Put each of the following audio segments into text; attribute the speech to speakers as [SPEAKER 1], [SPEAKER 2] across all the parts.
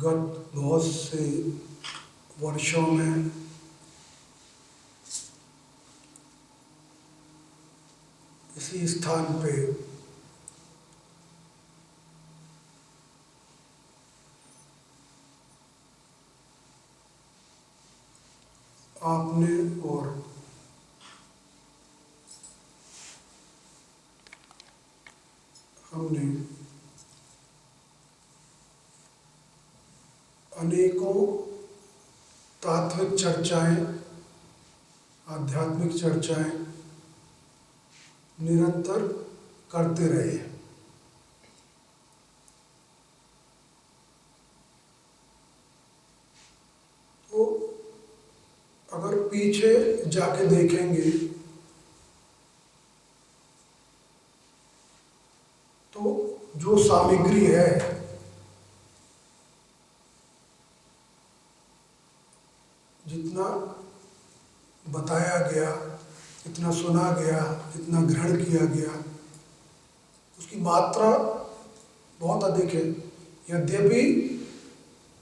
[SPEAKER 1] गत बहुत से वर्षों में इसी स्थान पे आपने और हमने अनेकों तात्विक चर्चाएं, आध्यात्मिक चर्चाएं निरंतर करते रहे। तो अगर पीछे जाके देखेंगे तो जो सामग्री है जितना बताया गया, जितना सुना गया, जितना ग्रहण किया गया, उसकी मात्रा बहुत अधिक है। यद्यपि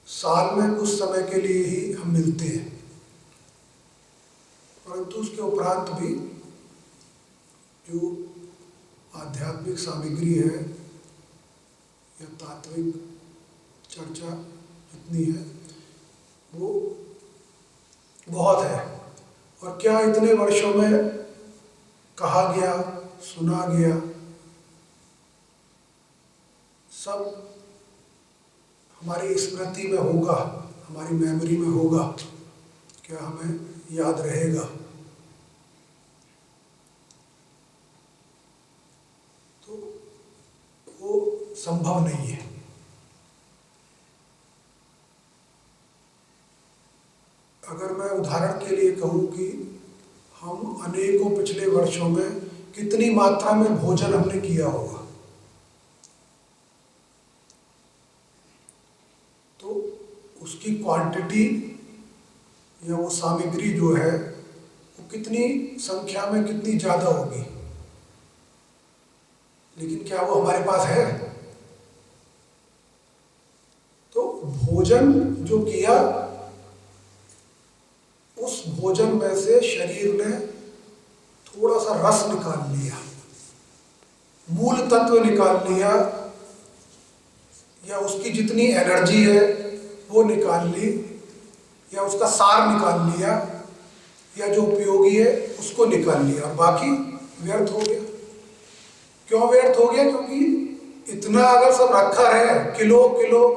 [SPEAKER 1] साल में कुछ समय के लिए ही हम मिलते हैं, परंतु उसके उपरांत भी जो आध्यात्मिक सामग्री है या तात्विक चर्चा जितनी है वो बहुत है। और क्या इतने वर्षों में कहा गया, सुना गया, सब हमारी स्मृति में होगा, हमारी मेमोरी में होगा, क्या हमें याद रहेगा? तो वो संभव नहीं है। अगर मैं उदाहरण के लिए कहूँ कि हम अनेकों पिछले वर्षों में कितनी मात्रा में भोजन हमने किया होगा, तो उसकी क्वांटिटी या वो सामग्री जो है वो कितनी संख्या में कितनी ज़्यादा होगी। लेकिन क्या वो हमारे पास है? तो भोजन जो किया, उस भोजन में से शरीर ने थोड़ा सा रस निकाल लिया, मूल तत्व निकाल लिया, या उसकी जितनी एनर्जी है वो निकाल ली, या उसका सार निकाल लिया, या जो उपयोगी है उसको निकाल लिया, और बाकी व्यर्थ हो गया। क्यों व्यर्थ हो गया? क्योंकि इतना अगर सब रखा है, किलो किलो,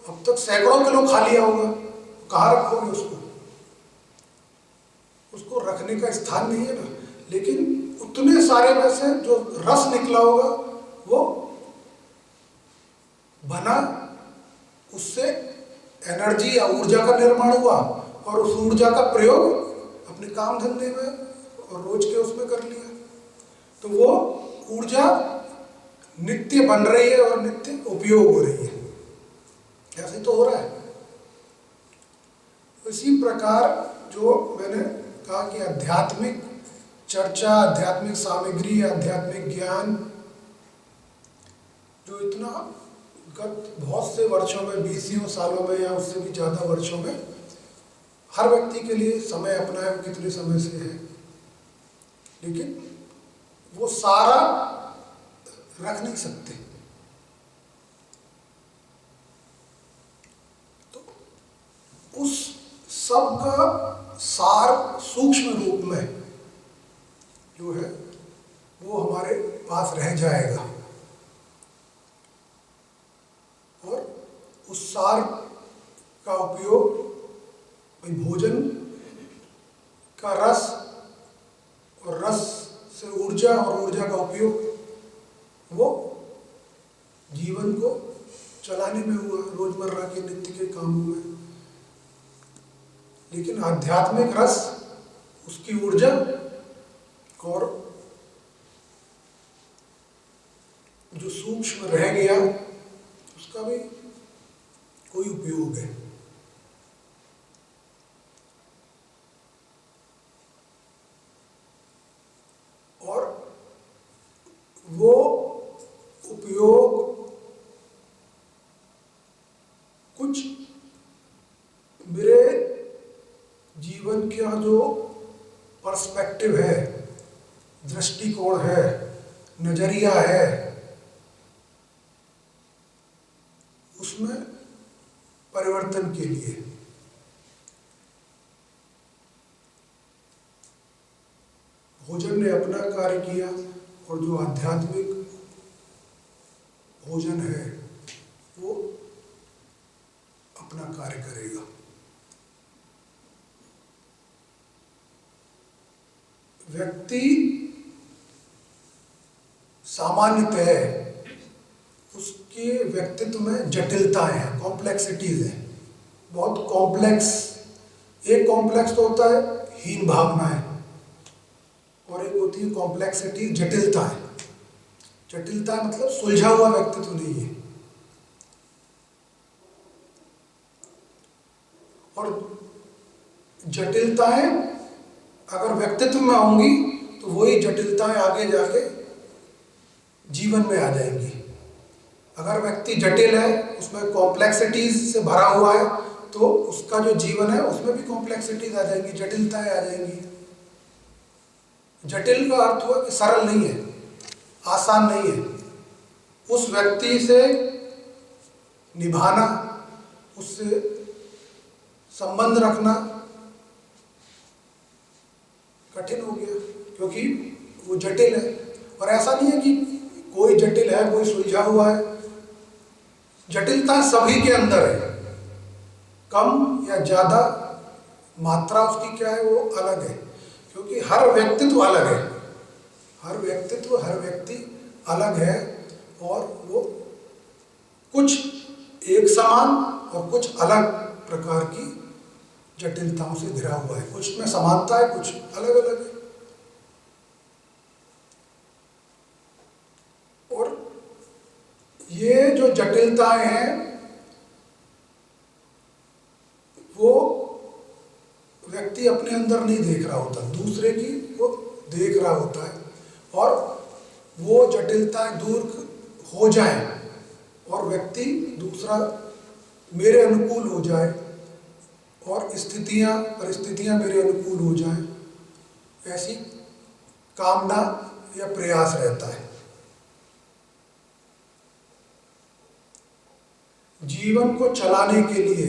[SPEAKER 1] अब तक सैकड़ों किलो खा लिया होगा, कहाँ रखोगे उसको? उसको रखने का स्थान नहीं है ना। लेकिन उतने सारे में से जो रस निकला होगा वो बना, उससे एनर्जी या ऊर्जा का निर्माण हुआ, और उस ऊर्जा का प्रयोग अपने काम धंधे में और रोज के उसमें कर लिया। तो वो ऊर्जा नित्य बन रही है और नित्य उपयोग हो रही है। ऐसे तो हो रहा है। इसी प्रकार जो मैंने कहा कि आध्यात्मिक चर्चा, आध्यात्मिक सामग्री, आध्यात्मिक ज्ञान जो इतना गत बहुत से वर्षों में, 20 सालों में या उससे भी ज़्यादा वर्षों में, हर व्यक्ति के लिए समय अपना है, वो कितने समय से है, लेकिन वो सारा रख नहीं सकते। तो उस सब का सार सूक्ष्म रूप में जो है वो हमारे पास रह जाएगा, और उस सार का उपयोग भोजन का रस, और रस से ऊर्जा, और ऊर्जा का उपयोग वो जीवन को चलाने में हुआ, रोजमर्रा के नित्य के कामों में। लेकिन आध्यात्मिक रस, उसकी ऊर्जा और जो सूक्ष्म रह गया उसका भी कोई उपयोग है। और वो उपयोग कुछ जीवन का जो पर्सपेक्टिव है, दृष्टिकोण है, नजरिया है, उसमें परिवर्तन के लिए भोजन ने अपना कार्य किया और जो आध्यात्मिक भोजन है वो अपना कार्य करेगा। व्यक्ति सामान्यतः उसके व्यक्तित्व में जटिलताएं हैं, कॉम्प्लेक्सिटीज हैं, बहुत कॉम्प्लेक्स। एक कॉम्प्लेक्स तो होता है हीन भावनाएं और एक होती है कॉम्प्लेक्सिटी, जटिलताएं। जटिलता मतलब सुलझा हुआ व्यक्तित्व नहीं है। और जटिलताएं अगर व्यक्तित्व में होंगी तो वही जटिलताएं आगे जाके जीवन में आ जाएंगी। अगर व्यक्ति जटिल है, उसमें कॉम्प्लेक्सिटीज से भरा हुआ है, तो उसका जो जीवन है उसमें भी कॉम्प्लेक्सिटीज आ जाएंगी, जटिलताएं आ जाएंगी। जटिल का अर्थ हुआ कि सरल नहीं है, आसान नहीं है। उस व्यक्ति से निभाना, उससे संबंध रखना कठिन हो गया, क्योंकि वो जटिल है। और ऐसा नहीं है कि कोई जटिल है, कोई सुलझा हुआ है। जटिलता सभी के अंदर है, कम या ज्यादा मात्रा उसकी क्या है वो अलग है, क्योंकि हर व्यक्तित्व अलग है। हर व्यक्तित्व, हर व्यक्ति अलग है और वो कुछ एक समान और कुछ अलग प्रकार की जटिलताओं से घिरा हुआ है। कुछ में समानता है, कुछ अलग अलग है। और ये जो जटिलताएं हैं वो व्यक्ति अपने अंदर नहीं देख रहा होता, दूसरे की वो देख रहा होता है। और वो जटिलताएं दूर हो जाए और व्यक्ति दूसरा मेरे अनुकूल हो जाए और परिस्थितियां मेरे अनुकूल हो जाएं, ऐसी कामना या प्रयास रहता है। जीवन को चलाने के लिए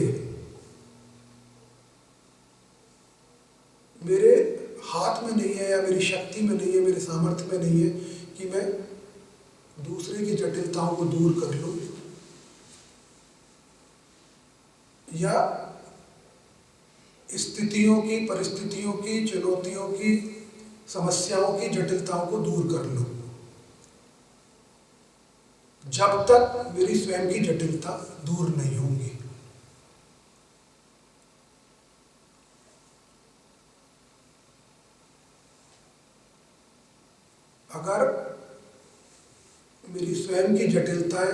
[SPEAKER 1] मेरे हाथ में नहीं है या मेरी शक्ति में नहीं है, मेरे सामर्थ्य में नहीं है कि मैं दूसरे की जटिलताओं को दूर कर लूं या स्थितियों की, परिस्थितियों की, चुनौतियों की, समस्याओं की जटिलताओं को दूर कर लूं, जब तक मेरी स्वयं की जटिलता दूर नहीं होंगी। अगर मेरी स्वयं की जटिलताएं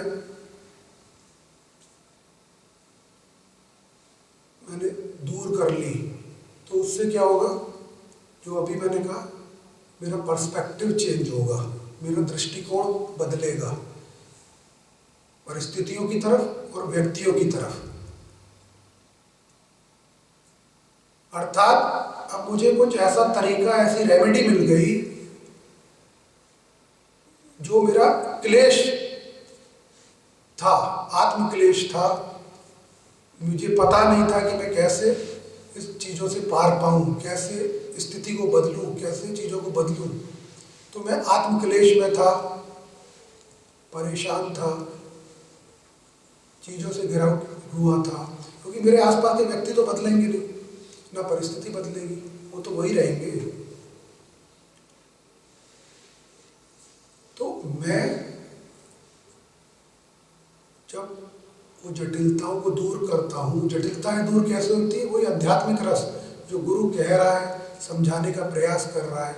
[SPEAKER 1] मैंने दूर कर ली तो उससे क्या होगा, जो अभी मैंने कहा, मेरा पर्सपेक्टिव चेंज होगा, मेरा दृष्टिकोण बदलेगा परिस्थितियों की तरफ और व्यक्तियों की तरफ। अर्थात अब मुझे कुछ ऐसा तरीका, ऐसी रेमेडी मिल गई जो मेरा क्लेश था, आत्मक्लेश था, मुझे पता नहीं था कि मैं कैसे इस चीज़ों से पार पाऊँ, कैसे स्थिति को बदलूँ, कैसे चीज़ों को बदलूँ। तो मैं आत्मक्लेश में था, परेशान था, चीज़ों से घिरा हुआ था, क्योंकि मेरे आसपास के व्यक्ति तो बदलेंगे नहीं, ना परिस्थिति बदलेगी, वो तो वही रहेंगे। तो मैं जब वो जटिलताओं को दूर करता हूँ, जटिलताएं दूर कैसे होती है, वही आध्यात्मिक रस जो गुरु कह रहा है, समझाने का प्रयास कर रहा है,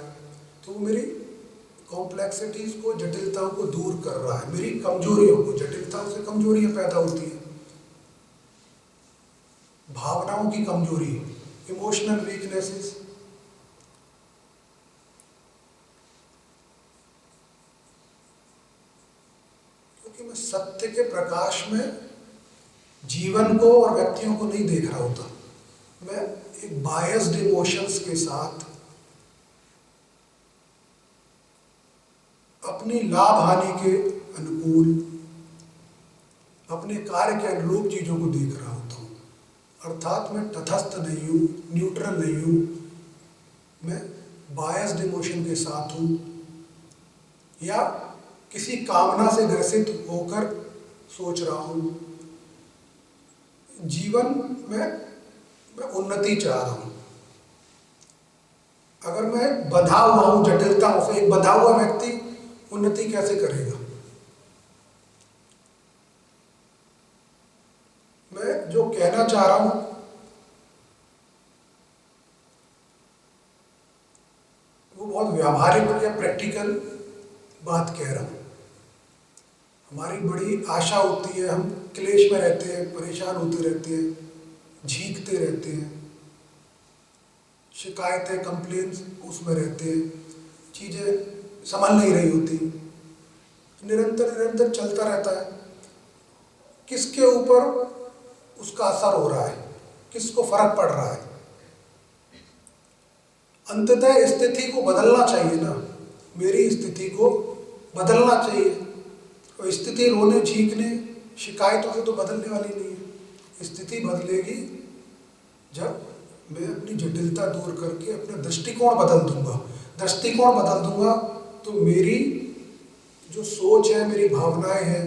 [SPEAKER 1] तो वो मेरी कॉम्प्लेक्सिटीज को, जटिलताओं को दूर कर रहा है। मेरी कमजोरियों को, जटिलताओं से कमजोरियां पैदा होती है, भावनाओं की कमजोरी, इमोशनल वीकनेसेस। क्योंकि मैं सत्य के प्रकाश में जीवन को और व्यक्तियों को नहीं देख रहा होता, मैं एक बायस्ड इमोशंस के साथ अपनी लाभ हानि के अनुकूल अपने कार्य के अनुरूप चीजों को देख रहा होता हूँ। अर्थात मैं तटस्थ नहीं हूँ, न्यूट्रल नहीं हूँ, मैं बायस्ड इमोशन के साथ हूँ, या किसी कामना से ग्रसित होकर सोच रहा हूँ। जीवन में मैं उन्नति चाह रहा हूँ। अगर मैं बंधा हुआ हूँ जटिलताओं से, एक बंधा हुआ व्यक्ति उन्नति कैसे करेगा? मैं जो कहना चाह रहा हूँ वो बहुत व्यावहारिक या प्रैक्टिकल बात कह रहा हूँ। हमारी बड़ी आशा होती है, हम क्लेश में रहते हैं, परेशान होते रहते हैं, झींकते रहते हैं, शिकायतें कंप्लेंट्स उसमें रहते हैं, चीज़ें संभल नहीं रही होती, निरंतर चलता रहता है। किसके ऊपर उसका असर हो रहा है, किसको फर्क पड़ रहा है? अंततः स्थिति को बदलना चाहिए ना, मेरी स्थिति को बदलना चाहिए। और स्थिति रोने झींकने शिकायतों से तो बदलने वाली नहीं है। स्थिति बदलेगी जब मैं अपनी जटिलता दूर करके अपना दृष्टिकोण बदल दूंगा। दृष्टिकोण बदल दूंगा तो मेरी जो सोच है, मेरी भावनाएं हैं,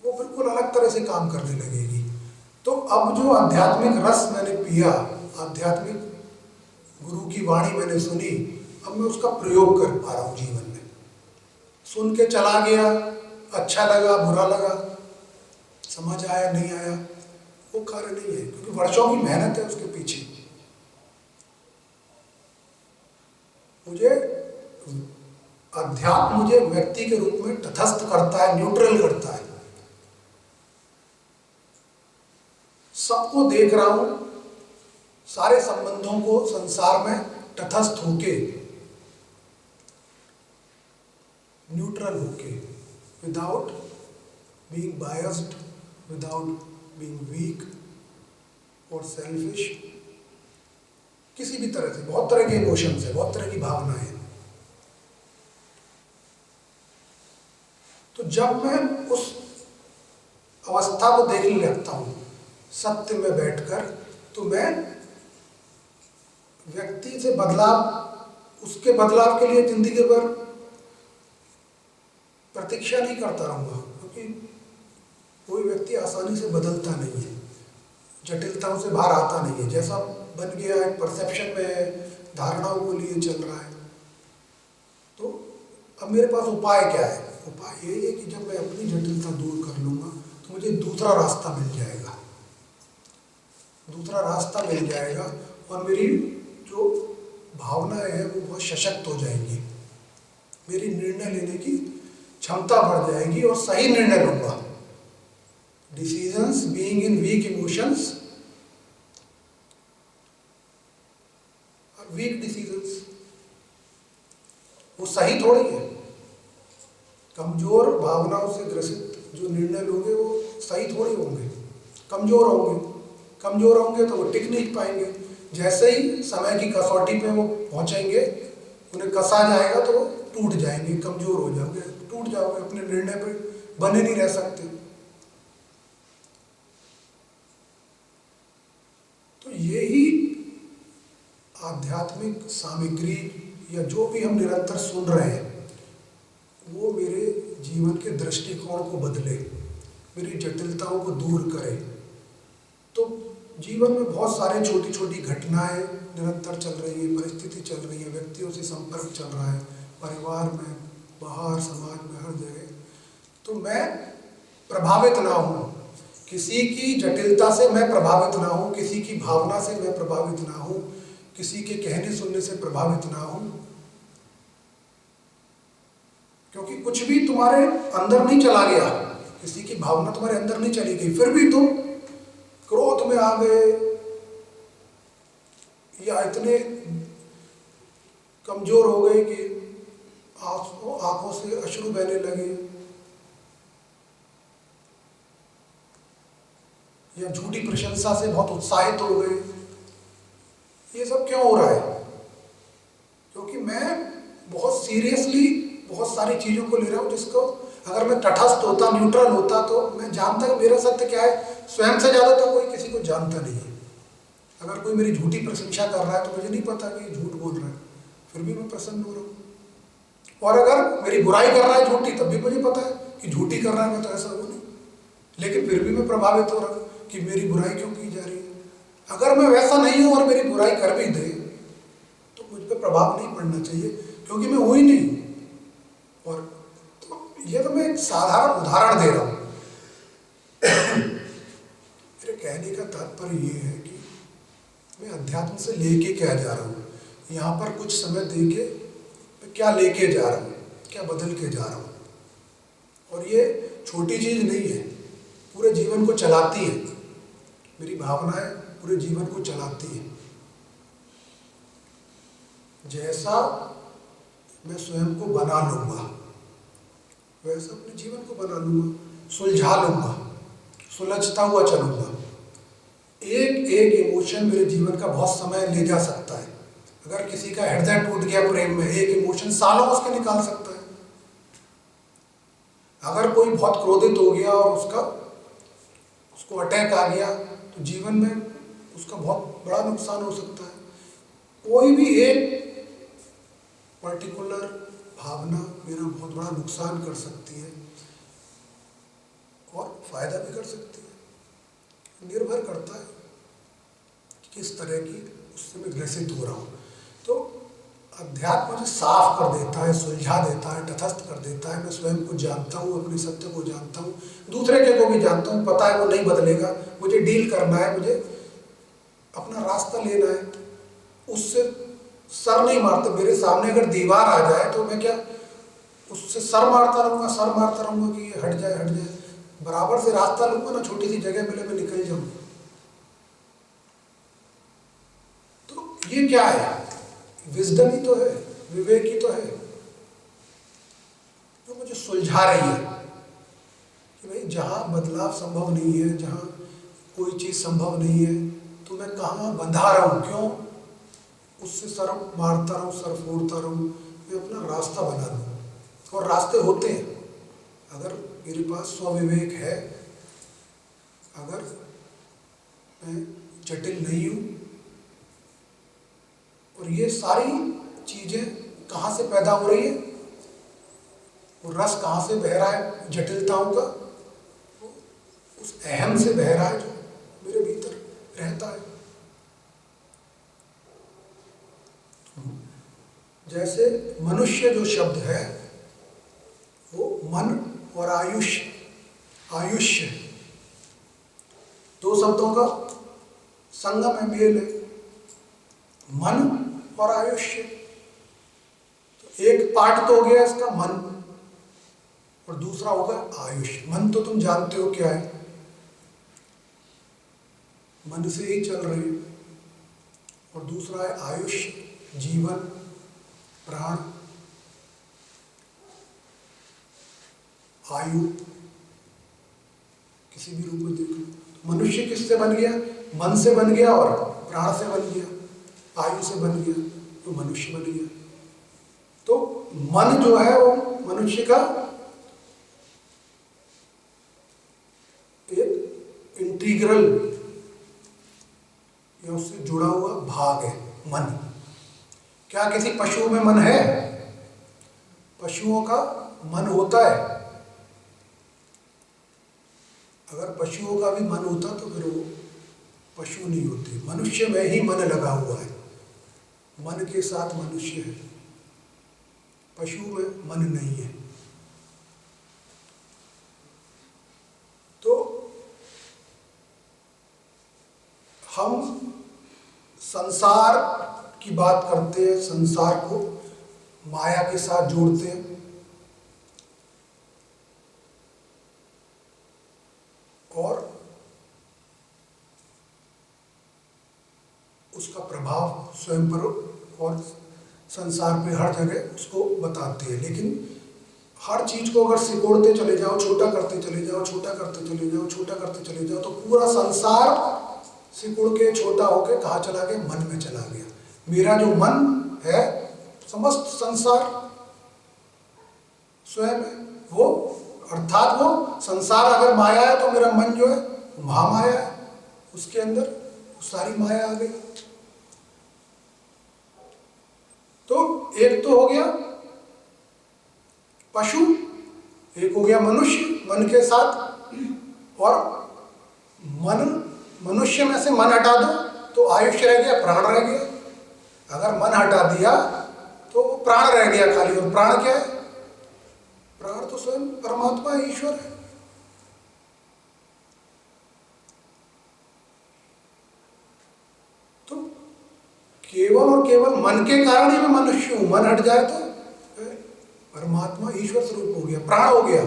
[SPEAKER 1] वो बिल्कुल अलग तरह से काम करने लगेगी। तो अब जो आध्यात्मिक रस मैंने पिया, आध्यात्मिक गुरु की वाणी मैंने सुनी, अब मैं उसका प्रयोग कर पा रहा हूँ जीवन में। सुन के चला गया, अच्छा लगा, बुरा लगा, समझ आया, नहीं आया, वो कार्य नहीं है, क्योंकि वर्षों की मेहनत है उसके पीछे। मुझे अध्यात्म मुझे व्यक्ति के रूप में तटस्थ करता है, न्यूट्रल करता है। सबको देख रहा हूं, सारे संबंधों को संसार में तटस्थ होके, न्यूट्रल होके, without being biased, without being weak और सेल्फिश। किसी भी तरह से, बहुत तरह के इमोशंस है, बहुत तरह की भावनाएं हैं। तो जब मैं उस अवस्था को देखने लगता हूं सत्य में बैठकर, तो मैं व्यक्ति से बदलाव, उसके बदलाव के लिए जिंदगी भर प्रतीक्षा नहीं करता रहूंगा, क्योंकि कोई व्यक्ति आसानी से बदलता नहीं है, जटिलताओं से बाहर आता नहीं है। जैसा बन गया है, परसेप्शन में है, धारणाओं को लिए चल रहा है। तो अब मेरे पास उपाय क्या है? उपाय यही है कि जब मैं अपनी जटिलता दूर कर लूंगा तो मुझे दूसरा रास्ता मिल जाएगा, दूसरा रास्ता मिल जाएगा, और मेरी जो भावनाएं हैं वो बहुत सशक्त हो जाएंगी, मेरी निर्णय लेने की क्षमता बढ़ जाएगी और सही निर्णय लूंगा। Decisions being in weak emotions और वीक डिसीजंस, वो सही थोड़ी है। कमजोर भावनाओं से ग्रसित जो निर्णय लोगे वो सही थोड़ी होंगे, कमजोर होंगे। कमजोर होंगे तो वो टिक नहीं पाएंगे। जैसे ही समय की कसौटी पे वो पहुंचेंगे, उन्हें कसा जाएगा तो वो टूट जाएंगे, कमजोर हो जाओगे, टूट जाओगे, अपने निर्णय पे बने नहीं रह सकते। तो यही आध्यात्मिक सामग्री या जो भी हम निरंतर सुन रहे हैं, वो मेरे जीवन के दृष्टिकोण को बदले, मेरी जटिलताओं को दूर करे। तो जीवन में बहुत सारे छोटी छोटी घटनाएं निरंतर चल रही है, परिस्थिति चल रही है, व्यक्तियों से संपर्क चल रहा है, परिवार में, बाहर, समाज में, हर जगह। तो मैं प्रभावित ना हूँ, किसी की जटिलता से मैं प्रभावित ना हूँ, किसी की भावना से मैं प्रभावित ना हूँ, किसी के कहने सुनने से प्रभावित ना हूँ। क्योंकि कुछ भी तुम्हारे अंदर नहीं चला गया, किसी की भावना तुम्हारे अंदर नहीं चली गई, फिर भी तुम क्रोध में आ गए या इतने कमजोर हो गए कि आंखों से अश्रु बहने लगे, या झूठी प्रशंसा से बहुत उत्साहित हो गए। ये सब क्यों हो रहा है? क्योंकि मैं बहुत सीरियसली बहुत सारी चीज़ों को ले रहा हूँ, जिसको अगर मैं तटस्थ होता, न्यूट्रल होता, तो मैं जानता कि मेरा सत्य क्या है। स्वयं से ज़्यादा तो कोई किसी को जानता नहीं है। अगर कोई मेरी झूठी प्रशंसा कर रहा है तो मुझे नहीं पता कि ये झूठ बोल रहा है, फिर भी मैं प्रसन्न हो रहा हूँ। और अगर मेरी बुराई कर रहा है झूठी, तब भी मुझे पता है कि झूठी कर रहा है, मैं तो ऐसा हूँ नहीं, लेकिन फिर भी मैं प्रभावित हो रहा हूँ कि मेरी बुराई क्यों की जा रही है। अगर मैं वैसा नहीं हूँ और मेरी बुराई कर भी दे तो मुझ पर प्रभाव नहीं पड़ना चाहिए, क्योंकि मैं हूँ ही नहीं। और तो ये तो मैं एक साधारण उदाहरण दे रहा हूँ। मेरे कहने का तात्पर्य ये है कि मैं अध्यात्म से लेके क्या जा रहा हूँ, यहाँ पर कुछ समय देके मैं क्या लेके जा रहा हूँ, क्या बदल के जा रहा हूँ। और ये छोटी चीज़ नहीं है, पूरे जीवन को चलाती है। मेरी भावनाएं पूरे जीवन को चलाती है। जैसा मैं स्वयं को बना लूँगा वैसा अपने जीवन को बना लूँगा, सुलझा लूँगा, सुलझता हुआ चलूँगा। एक एक इमोशन मेरे जीवन का बहुत समय ले जा सकता है। अगर किसी का हृदय टूट गया प्रेम में, एक इमोशन सालों उसके निकाल सकता है। अगर कोई बहुत क्रोधित हो गया और उसको अटैक आ गया, तो जीवन में उसका बहुत बड़ा नुकसान हो सकता है। कोई भी एक पर्टिकुलर भावना मेरा बहुत बड़ा नुकसान कर सकती है और फायदा भी कर सकती है। निर्भर करता है कि किस तरह की उससे मैं ग्रसित हो रहा हूँ। तो अध्यात्म मुझे साफ कर देता है, सुलझा देता है, तटस्थ कर देता है। मैं स्वयं को जानता हूँ, अपने सत्य को जानता हूँ, दूसरे के को भी जानता हूँ। पता है वो नहीं बदलेगा, मुझे डील करना है, मुझे अपना रास्ता लेना है। उससे सर नहीं मारते। मेरे सामने अगर दीवार आ जाए तो मैं क्या उससे सर मारता रहूँगा कि हट जाए हट जाए। बराबर से रास्ता लूँगा ना, छोटी सी जगह मिले मैं निकल जाऊँगा। तो ये क्या है? विजडम ही तो है, विवेक ही तो है, जो मुझे सुलझा रही है कि भाई जहाँ बदलाव संभव नहीं है, जहाँ कोई चीज़ संभव नहीं है, तो मैं कहाँ बंधा रहूँ, क्यों उससे सर मारता रहूँ, सर फोड़ता रहूँ। मैं अपना रास्ता बना लूँ। और रास्ते होते हैं अगर मेरे पास स्वविवेक है, अगर मैं जटिल नहीं हूँ। और ये सारी चीज़ें कहाँ से पैदा हो रही है, वो रस कहाँ से बह रहा है जटिलताओं का? उस अहम से बह रहा है जो मेरे भीतर रहता है। जैसे मनुष्य जो शब्द है वो मन और आयुष्य दो शब्दों का संगम है, मेल है। मन और आयुष्य, तो एक पार्ट तो हो गया इसका मन और दूसरा होगा आयुष्य। मन तो तुम जानते हो क्या है, मन से ही चल रहे हैं। और दूसरा है आयुष्य, जीवन, प्राण, आयु, किसी भी रूप में देख लो। मनुष्य किससे बन गया? मन से बन गया और प्राण से बन गया, आयु से बन गया, तो मनुष्य बन गया। तो मन जो है वो मनुष्य का एक इंटीग्रल या उससे जुड़ा हुआ भाग है मन। क्या किसी पशु में मन है? पशुओं का मन होता है। अगर पशुओं का भी मन होता तो फिर वो पशु नहीं होते। मनुष्य में ही मन लगा हुआ है, मन के साथ मनुष्य है, पशु में मन नहीं है। तो हम संसार की बात करते हैं, संसार को माया के साथ जोड़ते हैं। और उसका प्रभाव स्वयं पर और संसार पे हर जगह उसको बताते हैं। लेकिन हर चीज को अगर सिकोड़ते चले जाओ, छोटा करते चले जाओ, छोटा करते चले जाओ, छोटा करते चले जाओ, तो पूरा संसार सिकुड़ के छोटा होके कहाँ चला गया? मन में चला गया। मेरा जो मन है, समस्त संसार स्वयं है वो, अर्थात वो संसार अगर माया है तो मेरा मन जो है महामाया है, उसके अंदर सारी माया आ गई। तो एक तो हो गया पशु, एक हो गया मनुष्य मन के साथ, और मनुष्य में से मन हटा दो तो आयुष्य रह गया, प्राण रह गया। अगर मन हटा दिया तो प्राण रह गया खाली, और प्राण क्या है? प्राण तो स्वयं परमात्मा ईश्वर है। तो केवल और केवल मन के कारण ही मैं मनुष्य हूं। मन हट जाए तो परमात्मा ईश्वर स्वरूप हो गया, प्राण हो गया।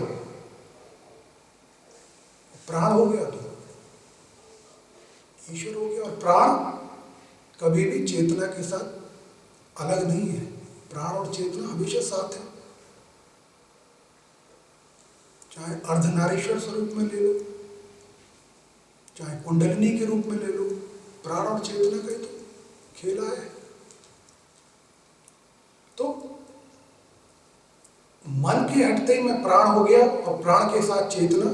[SPEAKER 1] प्राण हो गया तो ईश्वर हो गया। और प्राण कभी भी चेतना के साथ अलग नहीं है। प्राण और चेतना हमेशा साथ है। चाहे अर्धनारीश्वर स्वरूप में ले लो, चाहे कुंडलिनी के रूप में ले लो, प्राण और चेतना का ही तो खेला है। तो मन के हटते ही मैं प्राण हो गया, और प्राण के साथ चेतना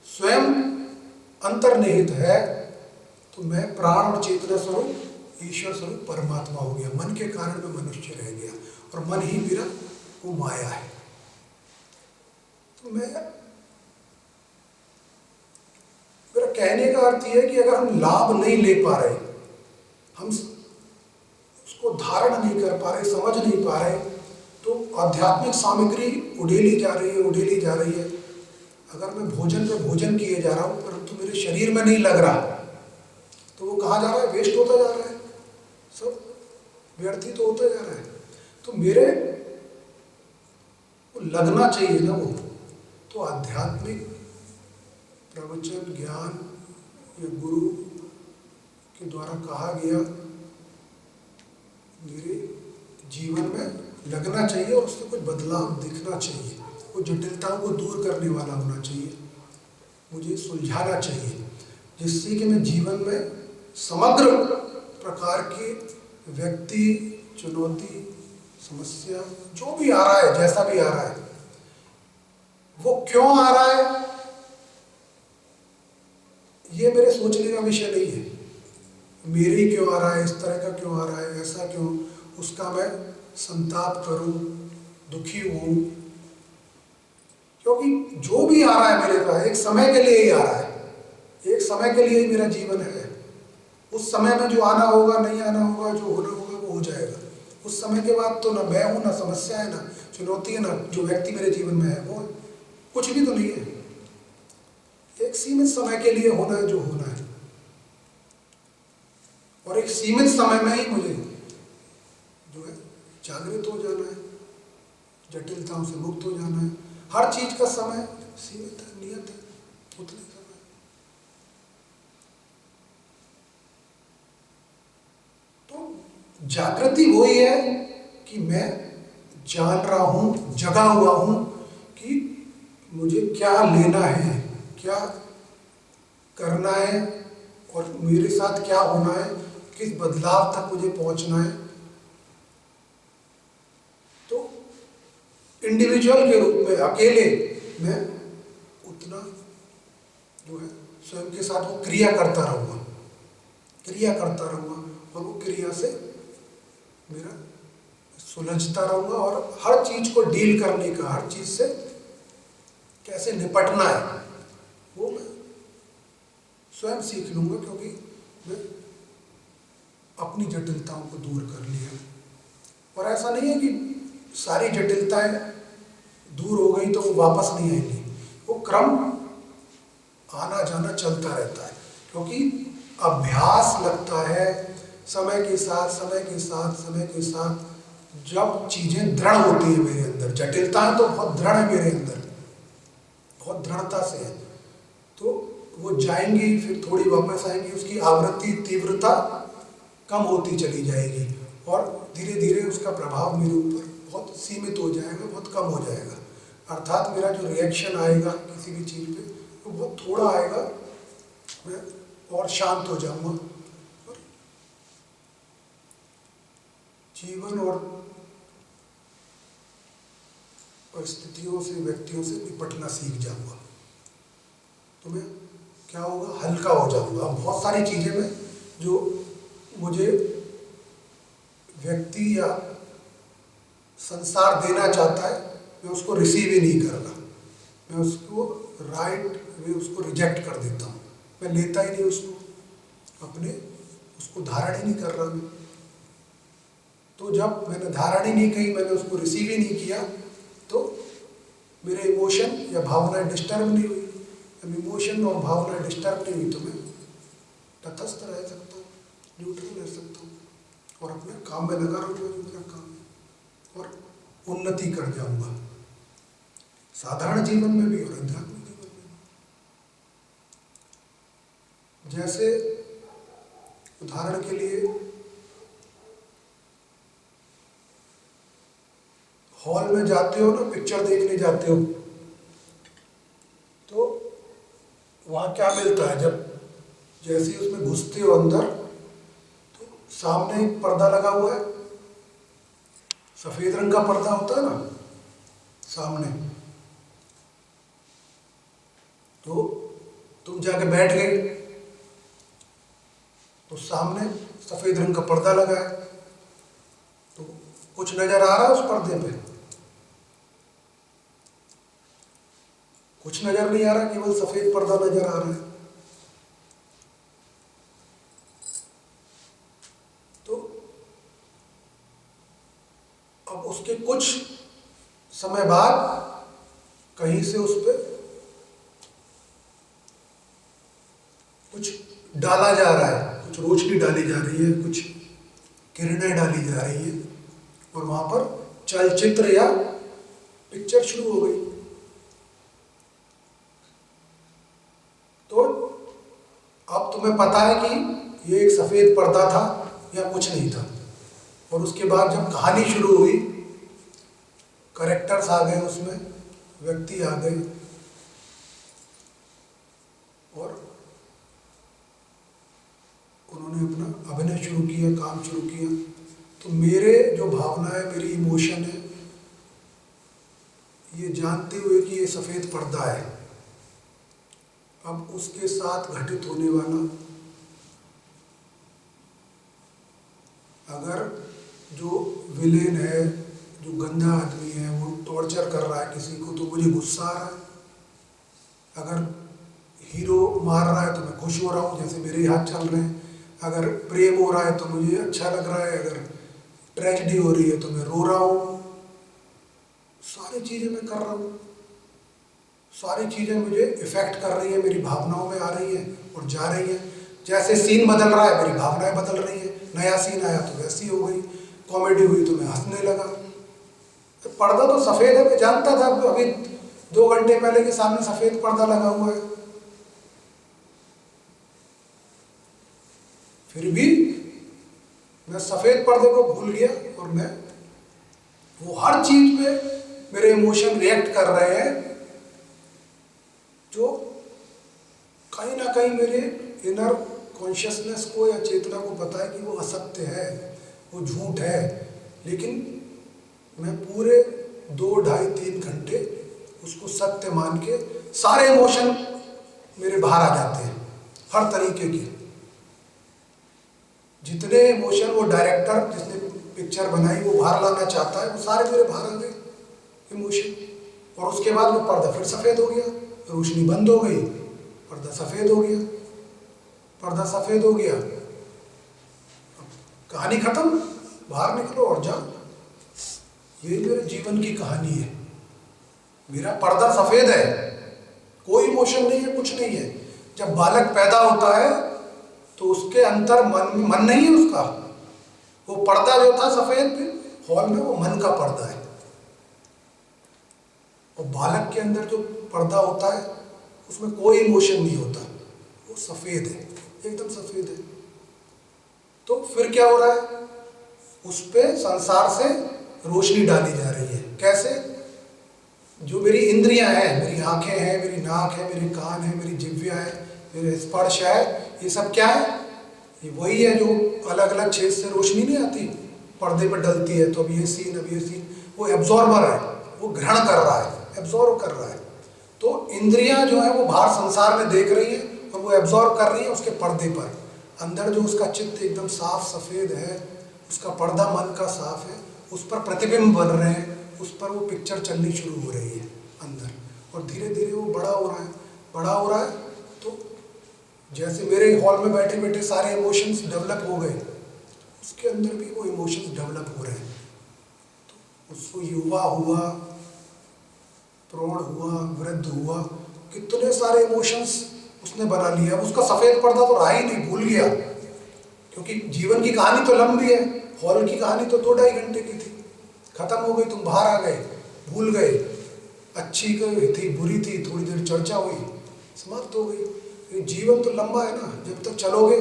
[SPEAKER 1] स्वयं अंतर्निहित है। तो मैं प्राण और चेतना स्वरूप ईश्वर स्वरूप परमात्मा हो गया। मन के कारण मैं मनुष्य रह गया, और मन ही मेरा वो माया है। तो मेरा कहने का अर्थ यह है कि अगर हम लाभ नहीं ले पा रहे, हम उसको धारण नहीं कर पा रहे, समझ नहीं पा रहे, तो आध्यात्मिक सामग्री उड़ेली जा रही है, उड़ेली जा रही है। अगर मैं भोजन पे भोजन किए जा रहा हूँ परंतु मेरे शरीर में नहीं लग रहा, तो वो कहाँ जा रहा है? वेस्ट होता जा रहा है, सब व्यर्थित तो होता जा रहा है। तो मेरे वो लगना चाहिए ना वो। तो आध्यात्मिक प्रवचन ज्ञान या गुरु के द्वारा कहा गया मेरे जीवन में लगना चाहिए, और उससे कुछ बदलाव दिखना चाहिए। वो जटिलताओं को दूर करने वाला होना चाहिए, मुझे सुलझाना चाहिए, जिससे कि मैं जीवन में समग्र प्रकार की व्यक्ति, चुनौती, समस्या जो भी आ रहा है, जैसा भी आ रहा है, वो क्यों आ रहा है ये मेरे सोचने का विषय नहीं है। मेरे ही क्यों आ रहा है, इस तरह का क्यों आ रहा है, ऐसा क्यों, उसका मैं संताप करूं, दुखी हूं, क्योंकि जो भी आ रहा है मेरे पास एक समय के लिए ही आ रहा है, एक समय के लिए ही मेरा जीवन है। उस समय में जो आना होगा, नहीं आना होगा, जो होना होगा वो हो जाएगा। उस समय के बाद तो ना मैं हूं, ना समस्या है, ना चुनौती है, ना जो व्यक्ति मेरे जीवन में है वो कुछ भी तो नहीं है। एक सीमित समय के लिए होना है जो होना है, और एक सीमित समय में ही मुझे जो है जागृत हो जाना है, जटिलताओं से मुक्त हो जाना है। हर चीज का समय सीमित है, नियत है, उतने समय। तो जागृति वही है कि मैं जान रहा हूं, जगा हुआ हूं कि मुझे क्या लेना है, क्या करना है, और मेरे साथ क्या होना है, किस बदलाव तक मुझे पहुंचना है। तो इंडिविजुअल के रूप में, अकेले मैं उतना जो है स्वयं के साथ वो क्रिया करता रहूँगा, और वो क्रिया से मेरा सुलझता रहूँगा, और हर चीज को डील करने का, हर चीज से कैसे निपटना है वो मैं स्वयं सीख लूँगा, क्योंकि मैं अपनी जटिलताओं को दूर कर लिया। और ऐसा नहीं है कि सारी जटिलताएं दूर हो गई तो वो वापस नहीं आएंगी, वो क्रम आना जाना चलता रहता है, क्योंकि अभ्यास लगता है समय के साथ, समय के साथ, समय के साथ। जब चीजें दृढ़ होती है मेरे अंदर, जटिलताएं तो बहुत दृढ़ है मेरे अंदर, बहुत दृढ़ता से है, तो वो जाएंगी, फिर थोड़ी वापस आएंगी, उसकी आवृत्ति, तीव्रता कम होती चली जाएगी, और धीरे धीरे उसका प्रभाव मेरे ऊपर बहुत सीमित हो जाएगा, बहुत कम हो जाएगा। अर्थात मेरा जो रिएक्शन आएगा किसी भी चीज़ पे वो बहुत थोड़ा आएगा, मैं और शांत हो जाऊंगा और जीवन और परिस्थितियों से, व्यक्तियों से निपटना सीख जाऊंगा। तो मैं क्या होगा, हल्का हो जाऊंगा। बहुत सारी चीज़ें में जो मुझे व्यक्ति या संसार देना चाहता है, मैं उसको रिसीव ही नहीं कर रहा, मैं उसको राइट वे उसको रिजेक्ट कर देता हूँ, मैं लेता ही नहीं उसको, अपने उसको धारण ही नहीं कर रहा मैं। तो जब मैंने धारण ही नहीं की, मैंने उसको रिसीव ही नहीं किया, तो मेरे इमोशन या भावनाएं डिस्टर्ब नहीं हुई। जब इमोशन और भावनाएं डिस्टर्ब नहीं हुई तो मैं तटस्थ रह सकता हूँ, न्यूट्रल रह सकता हूँ और अपने काम में लगा रहूँगा जो मेरा काम है और उन्नति कर जाऊँगा, साधारण जीवन में भी और आध्यात्मिक जीवन में भी। जैसे उदाहरण के लिए हॉल में जाते हो ना, पिक्चर देखने जाते हो, तो वहाँ क्या मिलता है, जब जैसे ही उसमें घुसते हो अंदर तो सामने एक पर्दा लगा हुआ है, सफेद रंग का पर्दा होता है ना सामने, तो तुम जाके बैठ गए तो सामने सफेद रंग का पर्दा लगा है, तो कुछ नजर आ रहा है उस पर्दे पे? कुछ नजर नहीं आ रहा, केवल सफेद पर्दा नजर आ रहा है। तो अब उसके कुछ समय बाद कहीं से उस पे कुछ डाला जा रहा है, कुछ रोशनी डाली जा रही है, कुछ किरणें डाली जा रही है और वहां पर चलचित्र या पिक्चर शुरू हो गई। तो अब तुम्हें पता है कि ये एक सफेद पर्दा था या कुछ नहीं था, और उसके बाद जब कहानी शुरू हुई, कैरेक्टर्स आ गए, उसमें व्यक्ति आ गए और उन्होंने अपना अभिनय शुरू किया, काम शुरू किया। तो मेरे जो भावना है, मेरी इमोशन है, ये जानते हुए कि ये सफेद पर्दा है, अब उसके साथ घटित होने वाला, अगर जो विलेन है, जो गंदा आदमी है, वो टॉर्चर कर रहा है किसी को तो मुझे गुस्सा आ रहा है, अगर हीरो मार रहा है तो मैं खुश हो रहा हूँ, जैसे मेरे हाथ चल रहे हैं, अगर प्रेम हो रहा है तो मुझे अच्छा लग रहा है, अगर ट्रेजेडी हो रही है तो मैं रो रहा हूँ। सारी चीज़ें मैं कर रहा हूँ, सारी चीज़ें मुझे इफेक्ट कर रही है, मेरी भावनाओं में आ रही है और जा रही है। जैसे सीन बदल रहा है, मेरी भावनाएं बदल रही है, नया सीन आया तो वैसी हो गई, कॉमेडी हुई तो मैं हंसने लगा। तो पर्दा तो सफ़ेद है, मैं जानता था, अभी 2 घंटे पहले के सामने सफ़ेद पर्दा लगा हुआ है, फिर भी मैं सफ़ेद पर्दे को भूल गया और मैं वो हर चीज़ पे मेरे इमोशन रिएक्ट कर रहे हैं जो कहीं ना कहीं मेरे इनर कॉन्शियसनेस को या चेतना को पता है कि वो असत्य है, वो झूठ है, लेकिन मैं पूरे 2, ढाई, 3 घंटे उसको सत्य मान के सारे इमोशन मेरे बाहर आ जाते हैं, हर तरीके के जितने इमोशन वो डायरेक्टर जिसने पिक्चर बनाई वो बाहर लाना चाहता है, वो सारे मेरे बाहर आ गए इमोशन। और उसके बाद वो पर्दा फिर सफ़ेद हो गया, रोशनी बंद हो गई, पर्दा सफ़ेद हो गया, पर्दा सफ़ेद हो गया, कहानी खत्म, बाहर निकलो और जाओ। यही मेरे जीवन की कहानी है। मेरा पर्दा सफ़ेद है, कोई इमोशन नहीं है, कुछ नहीं है। जब बालक पैदा होता है तो उसके अंतर मन नहीं है उसका, वो पर्दा जो था सफ़ेद हॉल में, वो मन का पर्दा है। और बालक के अंदर जो पर्दा होता है उसमें कोई इमोशन नहीं होता, वो सफ़ेद है, एकदम सफ़ेद है। तो फिर क्या हो रहा है, उस पे संसार से रोशनी डाली जा रही है। कैसे? जो मेरी इंद्रियां हैं, मेरी आंखें हैं, मेरी नाक है, मेरे कान है, मेरी जिह्वा है, मेरे स्पर्श है, ये सब क्या है? ये वही है जो अलग अलग छेद से रोशनी नहीं आती, पर्दे पर डलती है, तो अब ये सीन, अब ये सीन, वो एब्जॉर्बर है, वो ग्रहण कर रहा है, एब्जॉर्व कर रहा है। तो इंद्रियां जो है वो बाहर संसार में देख रही है और वो एब्जॉर्व कर रही है उसके पर्दे पर। अंदर जो उसका चित्त एकदम साफ सफेद है, उसका पर्दा मन का साफ है, उस पर प्रतिबिंब बन रहे हैं, उस पर वो पिक्चर चलनी शुरू हो रही है अंदर, और धीरे धीरे वो बड़ा हो रहा है, बड़ा हो रहा है। तो जैसे मेरे हॉल में बैठे बैठे सारे इमोशंस डेवलप हो गए, उसके अंदर भी वो इमोशंस डेवलप हो रहे हैं। तो उसको युवा हुआ, प्रौढ़ हुआ, वृद्ध हुआ, कितने सारे इमोशंस उसने बना लिया। उसका सफेद पर्दा तो रहा ही नहीं, भूल गया, क्योंकि जीवन की कहानी तो लंबी है। हॉल की कहानी तो 2-2.5 घंटे की थी, खत्म हो गई, तुम बाहर आ गए, भूल गए, अच्छी थी, बुरी थी, थोड़ी देर चर्चा हुई, समाप्त हो गई। जीवन तो लंबा है ना, जब तक चलोगे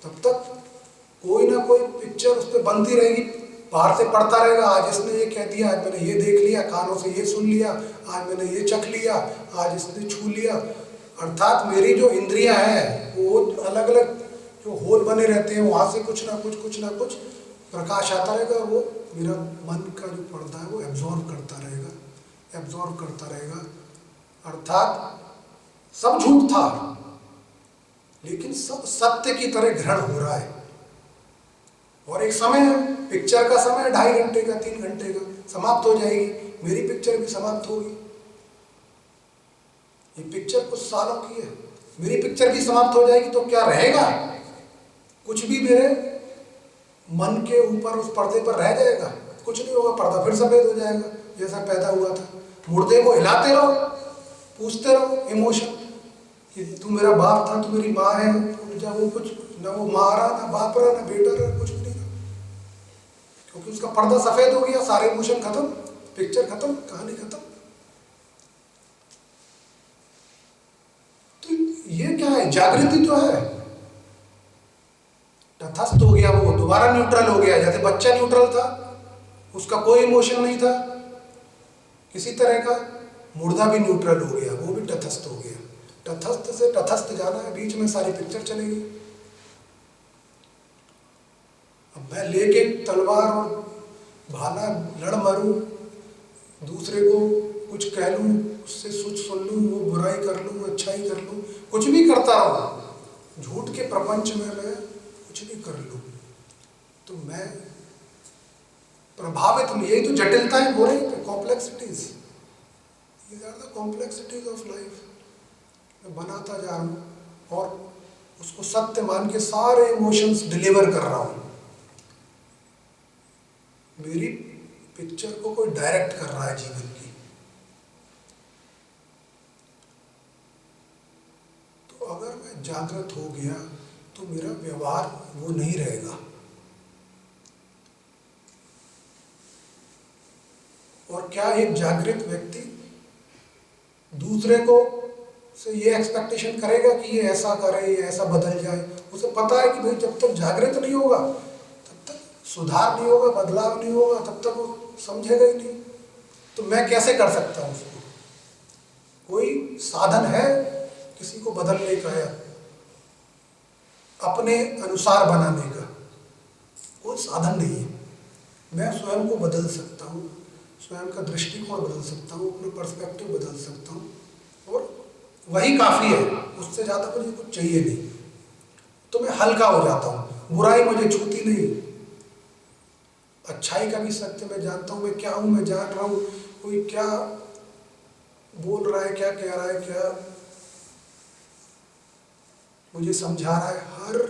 [SPEAKER 1] तब तक कोई ना कोई पिक्चर उस पर बनती रहेगी, बाहर से पढ़ता रहेगा, आज इसने ये कह दिया, आज मैंने ये देख लिया, कानों से ये सुन लिया, आज मैंने ये चख लिया, आज इसने छू लिया। अर्थात मेरी जो इंद्रियां हैं वो अलग अलग जो होल बने रहते हैं, वहाँ से कुछ ना कुछ प्रकाश आता रहेगा, वो मेरा मन का जो पर्दा है वो एब्जॉर्व करता रहेगा, एब्जॉर्व करता रहेगा। अर्थात सब झूठ था, लेकिन सब सत्य की तरह ग्रहण हो रहा है। और एक समय है, पिक्चर का समय 2.5 घंटे का, 3 घंटे का, समाप्त हो जाएगी, मेरी पिक्चर भी समाप्त होगी। ये पिक्चर कुछ सालों की है, मेरी पिक्चर भी समाप्त हो जाएगी, तो क्या रहेगा? कुछ भी मेरे मन के ऊपर उस पर्दे पर रह जाएगा? कुछ नहीं होगा, पर्दा फिर सफेद हो जाएगा जैसा पैदा हुआ था। मुर्दे को हिलाते रहो, पूछते रहो इमोशन, कि तू मेरा बाप था, तू मेरी माँ है, जब वो कुछ ना, वो माँ रहा, ना बाप रहा, ना बेटा रहा, कुछ भी नहीं रहा, क्योंकि उसका पर्दा सफेद हो गया, सारे इमोशन खत्म, पिक्चर खत्म, कहानी खत्म। तो ये क्या है? जागृति तो है, तटस्थ हो गया, वो दोबारा न्यूट्रल हो गया। जैसे बच्चा न्यूट्रल था, उसका कोई इमोशन नहीं था, किसी तरह का, मुर्दा भी न्यूट्रल हो गया, वो भी तटस्थ हो गया। तटस्थ से तटस्थ जाना है, बीच में सारी पिक्चर चलेगी। अब मैं लेके तलवार और भाला लड़ मरूं, दूसरे को कुछ कह लूं, उससे सुच सुन लूं, वो बुराई कर लूं, अच्छाई कर लूं, कुछ भी करता रहूं, झूठ के प्रपंच में मैं कुछ भी कर लूं, तो मैं प्रभावित नहीं। यही तो जटिलताएं हो रही है, complexities, these are the complexities of life. मैं बनाता जा रहा हूं और उसको सत्य मान के सारे इमोशंस डिलीवर कर रहा हूं। मेरी पिक्चर को कोई डायरेक्ट कर रहा है जीवन की। तो अगर मैं जागृत हो गया तो मेरा व्यवहार वो नहीं रहेगा। और क्या एक जागृत व्यक्ति दूसरे को से ये एक्सपेक्टेशन करेगा कि ये ऐसा करे, ये ऐसा बदल जाए? उसे पता है कि भाई जब तक जागृत नहीं होगा तब तक सुधार नहीं होगा, बदलाव नहीं होगा, तब तक वो समझेगा ही नहीं। तो मैं कैसे कर सकता हूँ उसको? कोई साधन है किसी को बदलने का या अपने अनुसार बनाने का? कोई साधन नहीं है। मैं स्वयं को बदल सकता हूँ, स्वयं का दृष्टिकोण बदल सकता हूँ, अपना पर्सपेक्टिव बदल सकता हूँ, और वही काफ़ी है, उससे ज़्यादा मुझे कुछ चाहिए नहीं। तो मैं हल्का हो जाता हूँ, बुराई मुझे छूती नहीं, अच्छाई का भी सत्य मैं जानता हूँ, मैं क्या हूँ मैं जान रहा हूँ, कोई क्या बोल रहा है, क्या कह रहा है, क्या मुझे समझा रहा है, हर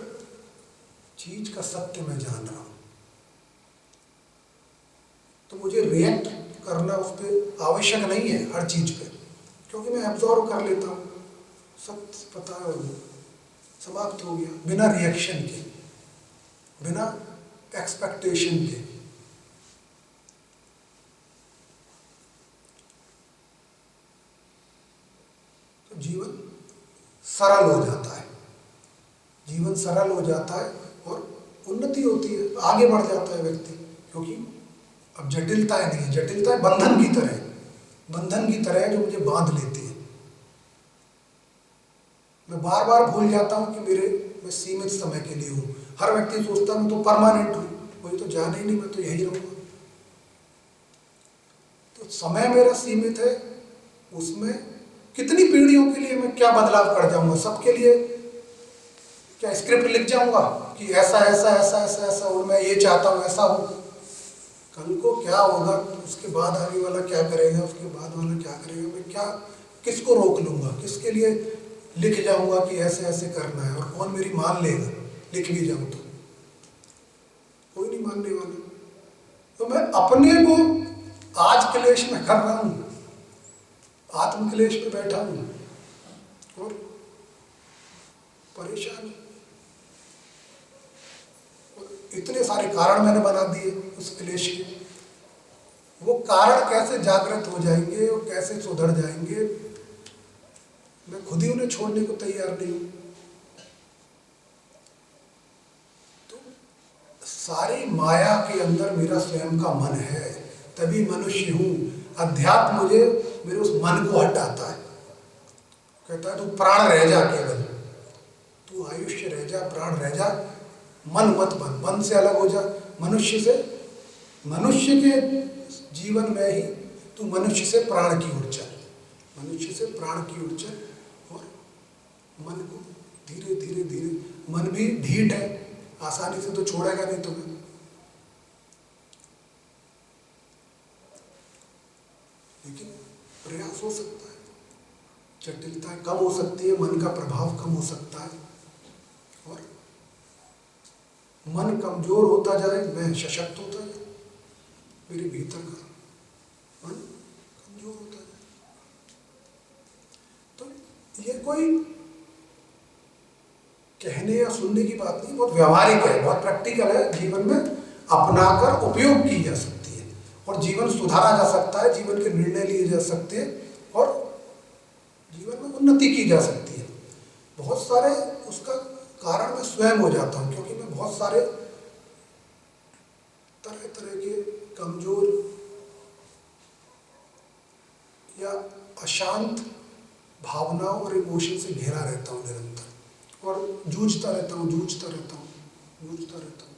[SPEAKER 1] चीज का सत्य मैं जान रहा हूँ। तो मुझे रिएक्ट करना उस पर आवश्यक नहीं है हर चीज पे, क्योंकि मैं एब्जॉर्व कर लेता हूँ, सत्य पता है, और वो समाप्त हो गया, बिना रिएक्शन के, बिना एक्सपेक्टेशन के। तो जीवन सरल हो जाता है, जीवन सरल हो जाता है और उन्नति होती है, आगे बढ़ जाता है व्यक्ति, क्योंकि अब जटिलताएं नहीं है। जटिलताएं बंधन की तरह, बंधन की तरह है जो मुझे बांध लेती है। मैं बार बार भूल जाता हूँ कि मैं सीमित समय के लिए हूँ। हर व्यक्ति सोचता मैं तो परमानेंट हूँ, मुझे तो जाना ही नहीं, मैं तो यही रहूँगा। तो समय मेरा सीमित है, उसमें कितनी पीढ़ियों के लिए मैं क्या बदलाव कर जाऊंगा, सबके लिए क्या स्क्रिप्ट लिख जाऊंगा कि ऐसा ऐसा ऐसा ऐसा ऐसा और मैं ये चाहता हूँ ऐसा हूँ। कल को क्या होगा, उसके बाद आगे वाला क्या करेगा, उसके बाद वाला क्या करेगा, मैं क्या किसको रोक लूंगा, किसके लिए लिख जाऊंगा कि ऐसे ऐसे करना है, और कौन मेरी मान लेगा लिख भी जाऊं तो? कोई नहीं मानने वाला। तो मैं अपने को आज क्लेश में कर रहा हूं, आत्म क्लेश में बैठा हूं और परेशान। इतने सारे कारण मैंने बना दिए उस क्लेश के, वो कारण कैसे जागृत हो जाएंगे और कैसे सुधर जाएंगे, मैं खुद ही उन्हें छोड़ने को तैयार नहीं हूं। तो सारी माया के अंदर मेरा स्वयं का मन है, तभी मनुष्य हूं। अध्यात्म मुझे मेरे उस मन को हटाता है, कहता है तू प्राण रह जा, केवल तू आयुष्य रह जा, प्राण रह जा, मन मत बन, मन से अलग हो जा। मनुष्य से, मनुष्य के जीवन में ही तू मनुष्य से प्राण की ओर चल, मनुष्य से प्राण की ओर चल। और मन को धीरे धीरे धीरे, मन भी ढीठ है, आसानी से तो छोड़ेगा नहीं तुम्हें। लेकिन प्रयास हो सकता है, जटिलता कम हो सकती है, मन का प्रभाव कम हो सकता है, और मन कमजोर होता जाए, मैं सशक्त होता जाए, मेरे भीतर का मन कमजोर होता जाए। तो ये कोई कहने या सुनने की बात नहीं, बहुत व्यवहारिक है, बहुत प्रैक्टिकल है, जीवन में अपनाकर उपयोग की जा सकती है और जीवन सुधारा जा सकता है, जीवन के निर्णय लिए जा सकते हैं और जीवन में उन्नति की जा सकती है। बहुत सारे उसका कारण मैं स्वयं हो जाता हूँ, क्योंकि मैं बहुत सारे तरह तरह के कमजोर या अशांत भावनाओं और इमोशन से घिरा रहता हूँ निरंतर, और जूझता रहता हूँ, जूझता रहता हूँ, जूझता रहता हूँ,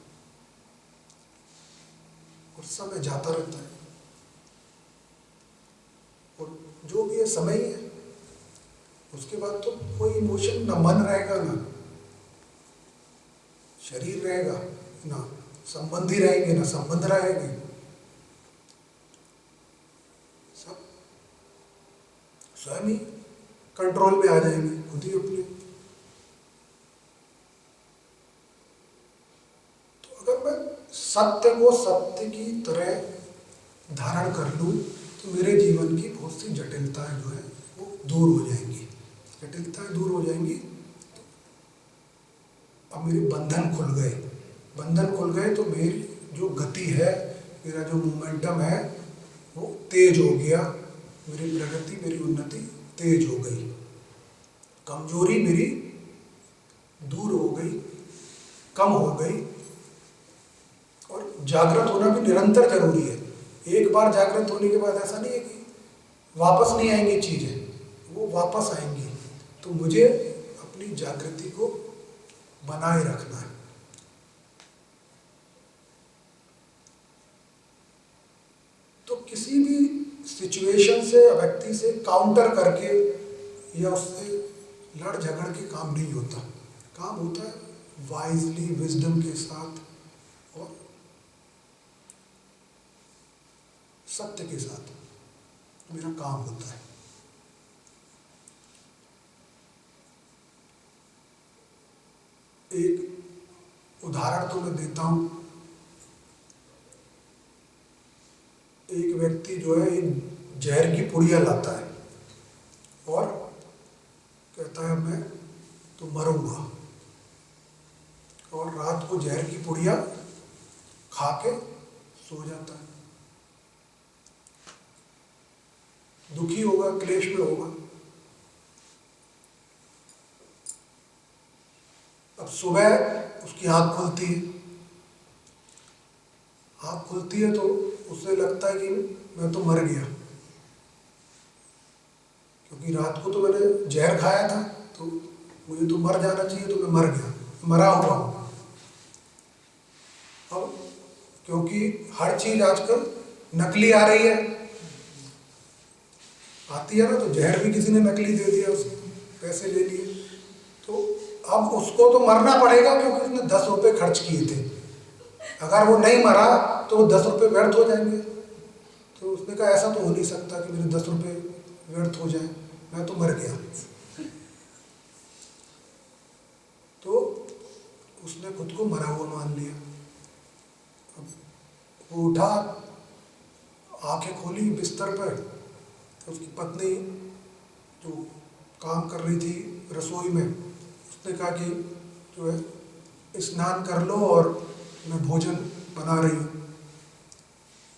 [SPEAKER 1] और समय जाता रहता है। और जो भी ये समय ही है, उसके बाद तो कोई इमोशन, ना मन रहेगा, ना शरीर रहेगा, ना संबंधी रहेंगे, ना संबंध रहेंगे, सब स्वयं ही कंट्रोल में आ जाएंगे, खुद ही अपने। तो अगर मैं सत्य को सत्य की तरह धारण कर लूं, तो मेरे जीवन की बहुत सी जटिलताएं जो है वो दूर हो जाएंगी, जटिलताएं दूर हो जाएंगी। तो अब मेरे बंधन खुल गए, बंधन खुल गए, तो मेरी जो गति है, मेरा जो मोमेंटम है वो तेज हो गया, मेरी प्रगति, मेरी उन्नति तेज हो गई, कमजोरी मेरी दूर हो गई, कम हो गई। और जागृत होना भी निरंतर जरूरी है। एक बार जागृत होने के बाद ऐसा नहीं है कि वापस नहीं आएंगी चीजें, वो वापस आएंगी। तो मुझे अपनी जागृति को बनाए रखना है। तो किसी भी सिचुएशन से, व्यक्ति से काउंटर करके या उससे लड़ झगड़ के काम नहीं होता। काम होता है वाइजली, विजडम के साथ और सत्य के साथ मेरा काम होता है। एक उदाहरण तो मैं देता हूं। एक व्यक्ति जो है एक जहर की पुड़िया लाता है और कहता है मैं तो मरूंगा, और रात को जहर की पुड़िया खा के सो जाता है। दुखी होगा, क्लेश में होगा। अब सुबह उसकी आंख खुलती है, आंख खुलती है तो उसे लगता है कि मैं तो मर गया, क्योंकि रात को तो मैंने जहर खाया था, तो मुझे तो मर जाना चाहिए, तो मैं मर गया, मरा हुआ हूँ। अब क्योंकि हर चीज आजकल नकली आ रही है, आती है ना, तो जहर भी किसी ने नकली दे दिया, उसको पैसे ले लिए, तो अब उसको तो मरना पड़ेगा क्योंकि उसने 10 रुपये खर्च किए थे। अगर वो नहीं मरा तो वो 10 रुपये व्यर्थ हो जाएंगे। तो उसने कहा ऐसा तो हो नहीं सकता कि मेरे 10 रुपये व्यर्थ हो जाए, मैं तो मर गया। तो उसने खुद को मरा हुआ मान लिया। अब वो उठा, आंखें खोली बिस्तर पर, तो उसकी पत्नी जो काम कर रही थी रसोई में, उसने कहा कि जो है स्नान कर लो और मैं भोजन बना रही हूँ।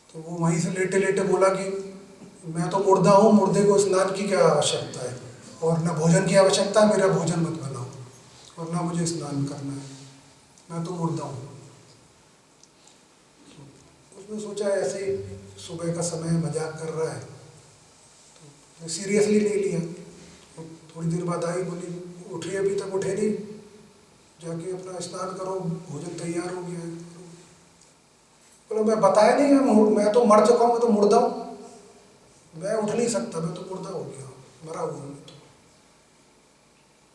[SPEAKER 1] तो वो वहीं से लेटे लेटे बोला कि मैं तो मुर्दा हूँ, मुर्दे को स्नान की क्या आवश्यकता है, और न भोजन की आवश्यकता है, मेरा भोजन मत बनाओ, और ना मुझे स्नान करना है, मैं तो मुर्दा हूँ। तो उसने सोचा ऐसे ही सुबह का समय मजाक कर रहा है, तो सीरियसली ले लिया। तो थोड़ी देर बाद आई, बोली उठिए, अभी तक उठे नहीं, जाके अपना स्नान करो, भोजन तैयार हो गया है। बोला मैं बताया नहीं, मैं तो मर चुका हूँ, मैं तो मुर्दा हूँ, मैं उठ नहीं सकता, मैं तो मुर्दा हो गया, मरा हुआ हूँ।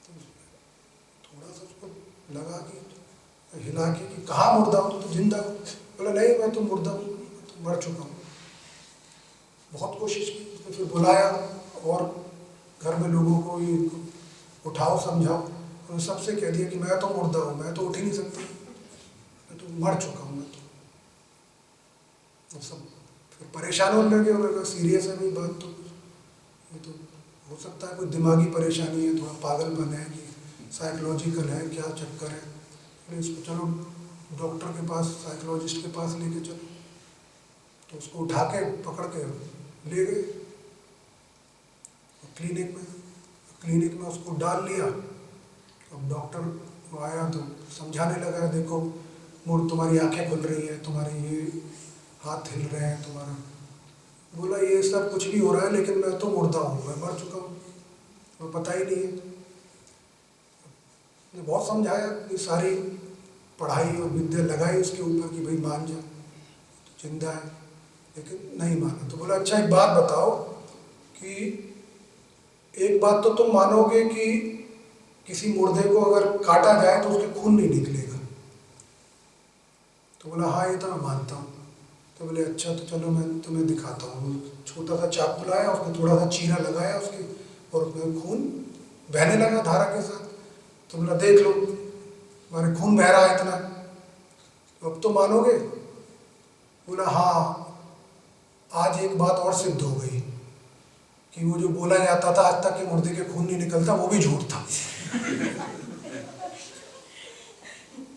[SPEAKER 1] तो थोड़ा सा उसको लगा कि हिला के कि कहाँ मुर्दा हूँ, तो जिंदा हूँ। बोला नहीं, मैं तो मुर्दा हूँ, तो मर चुका हूँ। बहुत कोशिश की, उसने फिर बुलाया और घर में लोगों को ये उठाओ समझाओ, उन्होंने सबसे कह दिया कि मैं तो मुर्दा हूँ, मैं तो उठ ही नहीं सकता, मैं तो मर चुका हूँ। मैं तो सब फिर परेशान होने लगे, उन्होंने कहा सीरियस है भाई बात, तो ये तो हो सकता है कोई दिमागी परेशानी है, थोड़ा पागलपन है कि साइकोलॉजिकल है, क्या चक्कर है, फिर इसको चलो डॉक्टर के पास, साइकोलॉजिस्ट के पास लेके चलो। तो उसको उठा के पकड़ के ले गए क्लिनिक में उसको डाल लिया। अब डॉक्टर आया तो समझाने लगा, देखो तुम्हारी आंखें खुल रही हैं, तुम्हारे ये हाथ हिल रहे हैं तुम्हारा। बोला ये सब कुछ भी हो रहा है, लेकिन मैं तो मुर्दा हूँ, मैं मर चुका हूँ, मैं पता ही नहीं है। ने बहुत समझाया कि सारी पढ़ाई और विद्या लगाई उसके ऊपर कि भाई मान जा, तो जिंदा है, लेकिन नहीं माना। तो बोला अच्छा एक बात बताओ कि एक बात तो तुम मानोगे कि किसी मुर्दे को अगर काटा जाए तो उसके खून नहीं निकलेगा। तो बोला हाँ ये तो मैं मानता हूँ। तो बोले अच्छा तो चलो मैं तुम्हें दिखाता हूँ। छोटा सा चाकू लाया, उसमें थोड़ा सा चीरा लगाया उसके, और उसमें खून बहने लगा धारा के साथ। तो बोला देख लो हमारे खून बह रहा है इतना, तो अब तो मानोगे। बोला हाँ आज एक बात और सिद्ध हो गई कि वो जो बोला जाता था आज तक कि मुर्दे के खून नहीं निकलता, वो भी झूठ था।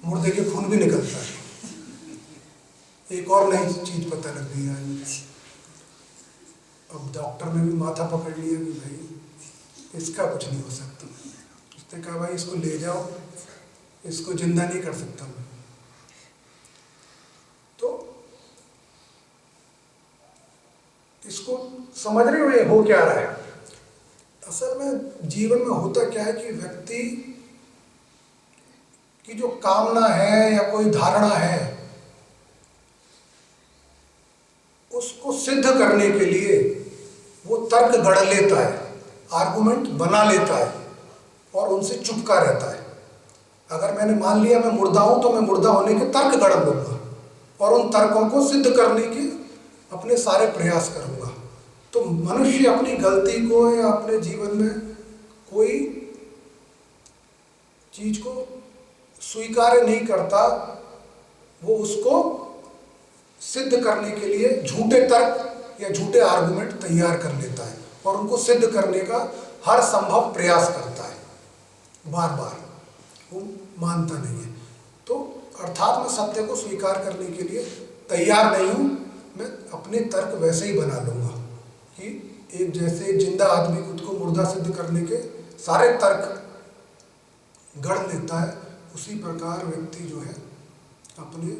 [SPEAKER 1] मुर्दे के खून भी निकलता है। एक और नई चीज पता लग गई है। अब डॉक्टर ने भी माथा पकड़ लिया कि भाई इसका कुछ नहीं हो सकता। उसने कहा भाई इसको ले जाओ, इसको जिंदा नहीं कर सकता मैं। तो इसको समझ रहे हो ये हो क्या रहा है। असल में जीवन में होता क्या है कि व्यक्ति की जो कामना है या कोई धारणा है, उसको सिद्ध करने के लिए वो तर्क गढ़ लेता है, आर्गुमेंट बना लेता है और उनसे चुपका रहता है। अगर मैंने मान लिया मैं मुर्दा हूं तो मैं मुर्दा होने के तर्क गढ़ लूंगा और उन तर्कों को सिद्ध करने के अपने सारे प्रयास करूंगा। तो मनुष्य अपनी गलती को या अपने जीवन में कोई चीज को स्वीकार नहीं करता, वो उसको सिद्ध करने के लिए झूठे तर्क या झूठे आर्गुमेंट तैयार कर लेता है और उनको सिद्ध करने का हर संभव प्रयास करता है बार बार। वो मानता नहीं है। तो अर्थात मैं सत्य को स्वीकार करने के लिए तैयार नहीं हूं। मैं अपने तर्क वैसे ही बना लूंगा कि एक जैसे जिंदा आदमी खुद को मुर्दा सिद्ध करने के सारे तर्क गढ़ लेता है, उसी प्रकार व्यक्ति जो है अपने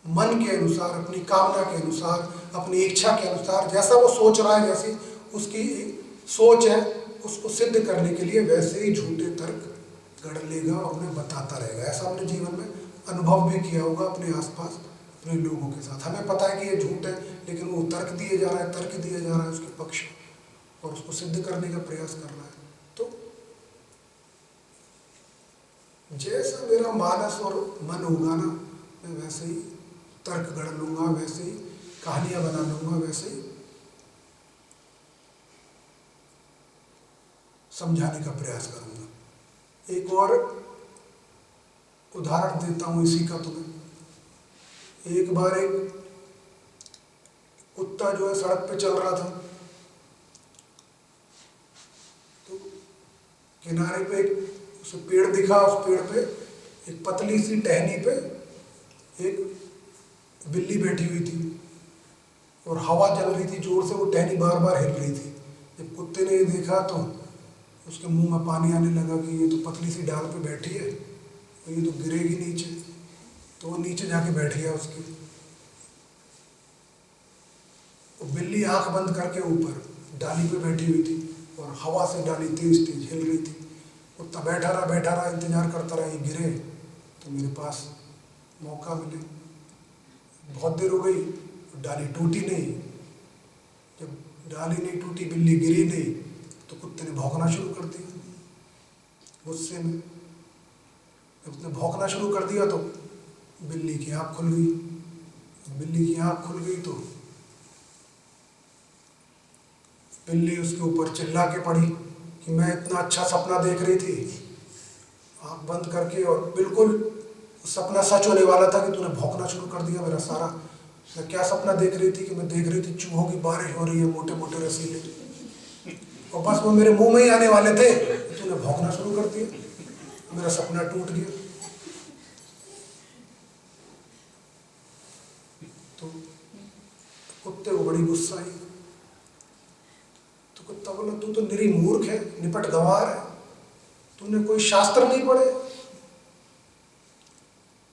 [SPEAKER 1] मन के अनुसार, अपनी कामना के अनुसार, अपनी इच्छा के अनुसार, जैसा वो सोच रहा है, जैसी उसकी सोच है, उसको सिद्ध करने के लिए वैसे ही झूठे तर्क गढ़ लेगा और उन्हें बताता रहेगा। ऐसा हमने जीवन में अनुभव भी किया होगा अपने आसपास अपने लोगों के साथ। हमें पता है कि ये झूठ है, लेकिन वो तर्क दिए जा रहा है उसके पक्ष और उसको सिद्ध करने का प्रयास कर रहा है। तो जैसा मेरा मानस और मन होगा ना, मैं वैसे ही तर्क गढ़ लूंगा, वैसे ही कहानियां बना लूंगा, वैसे ही समझाने का प्रयास करूंगा। एक और उदाहरण देता हूं इसी का तुम्हें। एक बार एक कुत्ता जो है सड़क पे चल रहा था, तो किनारे पे उसे पेड़ दिखा, उस पेड़ पे एक पतली सी टहनी पे एक बिल्ली बैठी हुई थी और हवा चल रही थी जोर से, वो टहनी बार बार हिल रही थी। जब कुत्ते ने ये देखा तो उसके मुंह में पानी आने लगा कि ये तो पतली सी डाल पे बैठी है, तो ये तो गिरेगी नीचे। तो वो नीचे जाके बैठ गया उसकी। वो बिल्ली आंख बंद करके ऊपर डाली पे बैठी हुई थी और हवा से डाली तेज तेज हिल रही थी। कुत्ता बैठा रहा, इंतजार करता रहा, ये गिरे तो मेरे पास मौका मिले। बहुत देर हो गई, डाली टूटी नहीं। जब डाली नहीं टूटी, बिल्ली गिरी नहीं, तो कुत्ते ने भौंकना शुरू कर दिया गुस्से में। जब उसने भौंकना शुरू कर दिया तो बिल्ली की आँख खुल गई। बिल्ली की आँख खुल गई तो बिल्ली उसके ऊपर चिल्ला के पड़ी कि मैं इतना अच्छा सपना देख रही थी आँख बंद करके, और बिल्कुल सपना सच होने वाला था कि तूने भौंकना शुरू कर दिया मेरा सारा। मैं क्या सपना देख रही थी कि मैं देख रही थी चूहों की बारिश हो रही है, मोटे मोटे रसीले, और बस वो मेरे मुंह में ही आने वाले थे, तूने भौंकना शुरू कर दिया, मेरा सपना टूट गया। तो कुत्ते को बड़ी गुस्सा आई। तो कुत्ता बोला, तू तो निरी मूर्ख है, निपट गंवार है, तूने कोई शास्त्र नहीं पढ़े,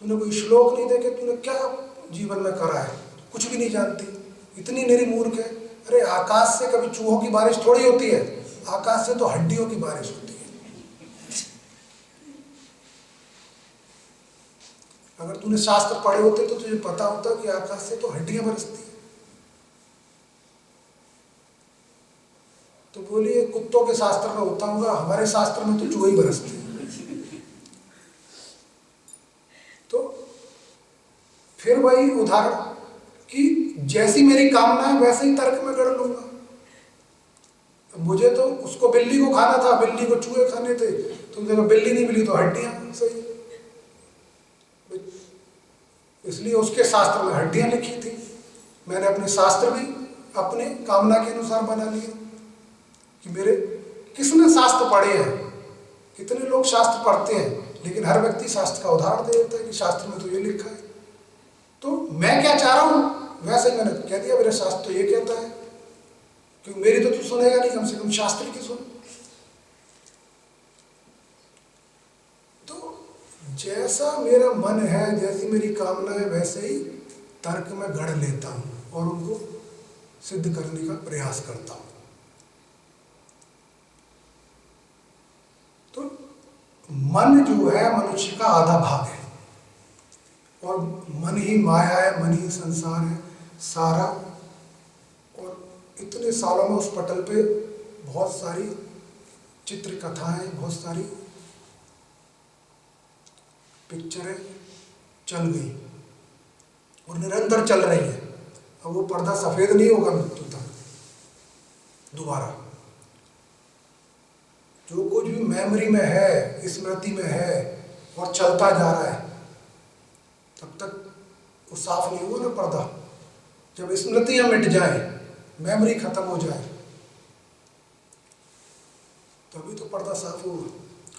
[SPEAKER 1] तूने कोई श्लोक नहीं देखे, तूने क्या जीवन में करा है, कुछ भी नहीं जानती, इतनी निरी मूर्ख है। अरे आकाश से कभी चूहों की बारिश थोड़ी होती है, आकाश से तो हड्डियों की बारिश होती है। अगर तूने शास्त्र पढ़े होते तो तुझे पता होता कि आकाश से तो हड्डियां बरसती है। तो बोली, कुत्तों के शास्त्र में होता होगा, हमारे शास्त्र में तो चूहे ही बरसते हैं। तो फिर वही उदाहरण कि जैसी मेरी कामना है वैसे ही तर्क में गढ़ लूंगा। मुझे तो उसको बिल्ली को खाना था, बिल्ली को चूहे खाने थे, तो देखो बिल्ली नहीं मिली तो हड्डियां, सही। इसलिए उसके शास्त्र में हड्डियां लिखी थी, मैंने अपने शास्त्र भी अपने कामना के अनुसार बना लिए। कि मेरे किसने शास्त्र पढ़े हैं, कितने लोग शास्त्र पढ़ते हैं, लेकिन हर व्यक्ति शास्त्र का उदाहरण दे देता है कि शास्त्र में तो ये लिखा है। तो मैं क्या चाह रहा हूं वैसे ही मैंने कह दिया, मेरे शास्त्र तो ये कहता है, क्योंकि मेरी तो तू सुनेगा नहीं, कम से कम शास्त्र की सुन। तो जैसा मेरा मन है, जैसी मेरी कामना है, वैसे ही तर्क में गढ़ लेता हूं और उनको सिद्ध करने का प्रयास करता हूं। तो मन जो है मनुष्य का आधा भाग है, और मन ही माया है, मन ही संसार है सारा। और इतने सालों में उस पटल पे बहुत सारी चित्र कथाएं, बहुत सारी पिक्चरें चल गई और निरंतर चल रही है। अब वो पर्दा सफेद नहीं होगा मृत्यु तक दोबारा। जो कुछ भी मेमोरी में है, स्मृति में है और चलता जा रहा है, तब तक वो साफ नहीं हुआ ना पर्दा। जब स्मृतियां मिट जाए, मेमोरी खत्म हो जाए, तभी तो पर्दा साफ होगा।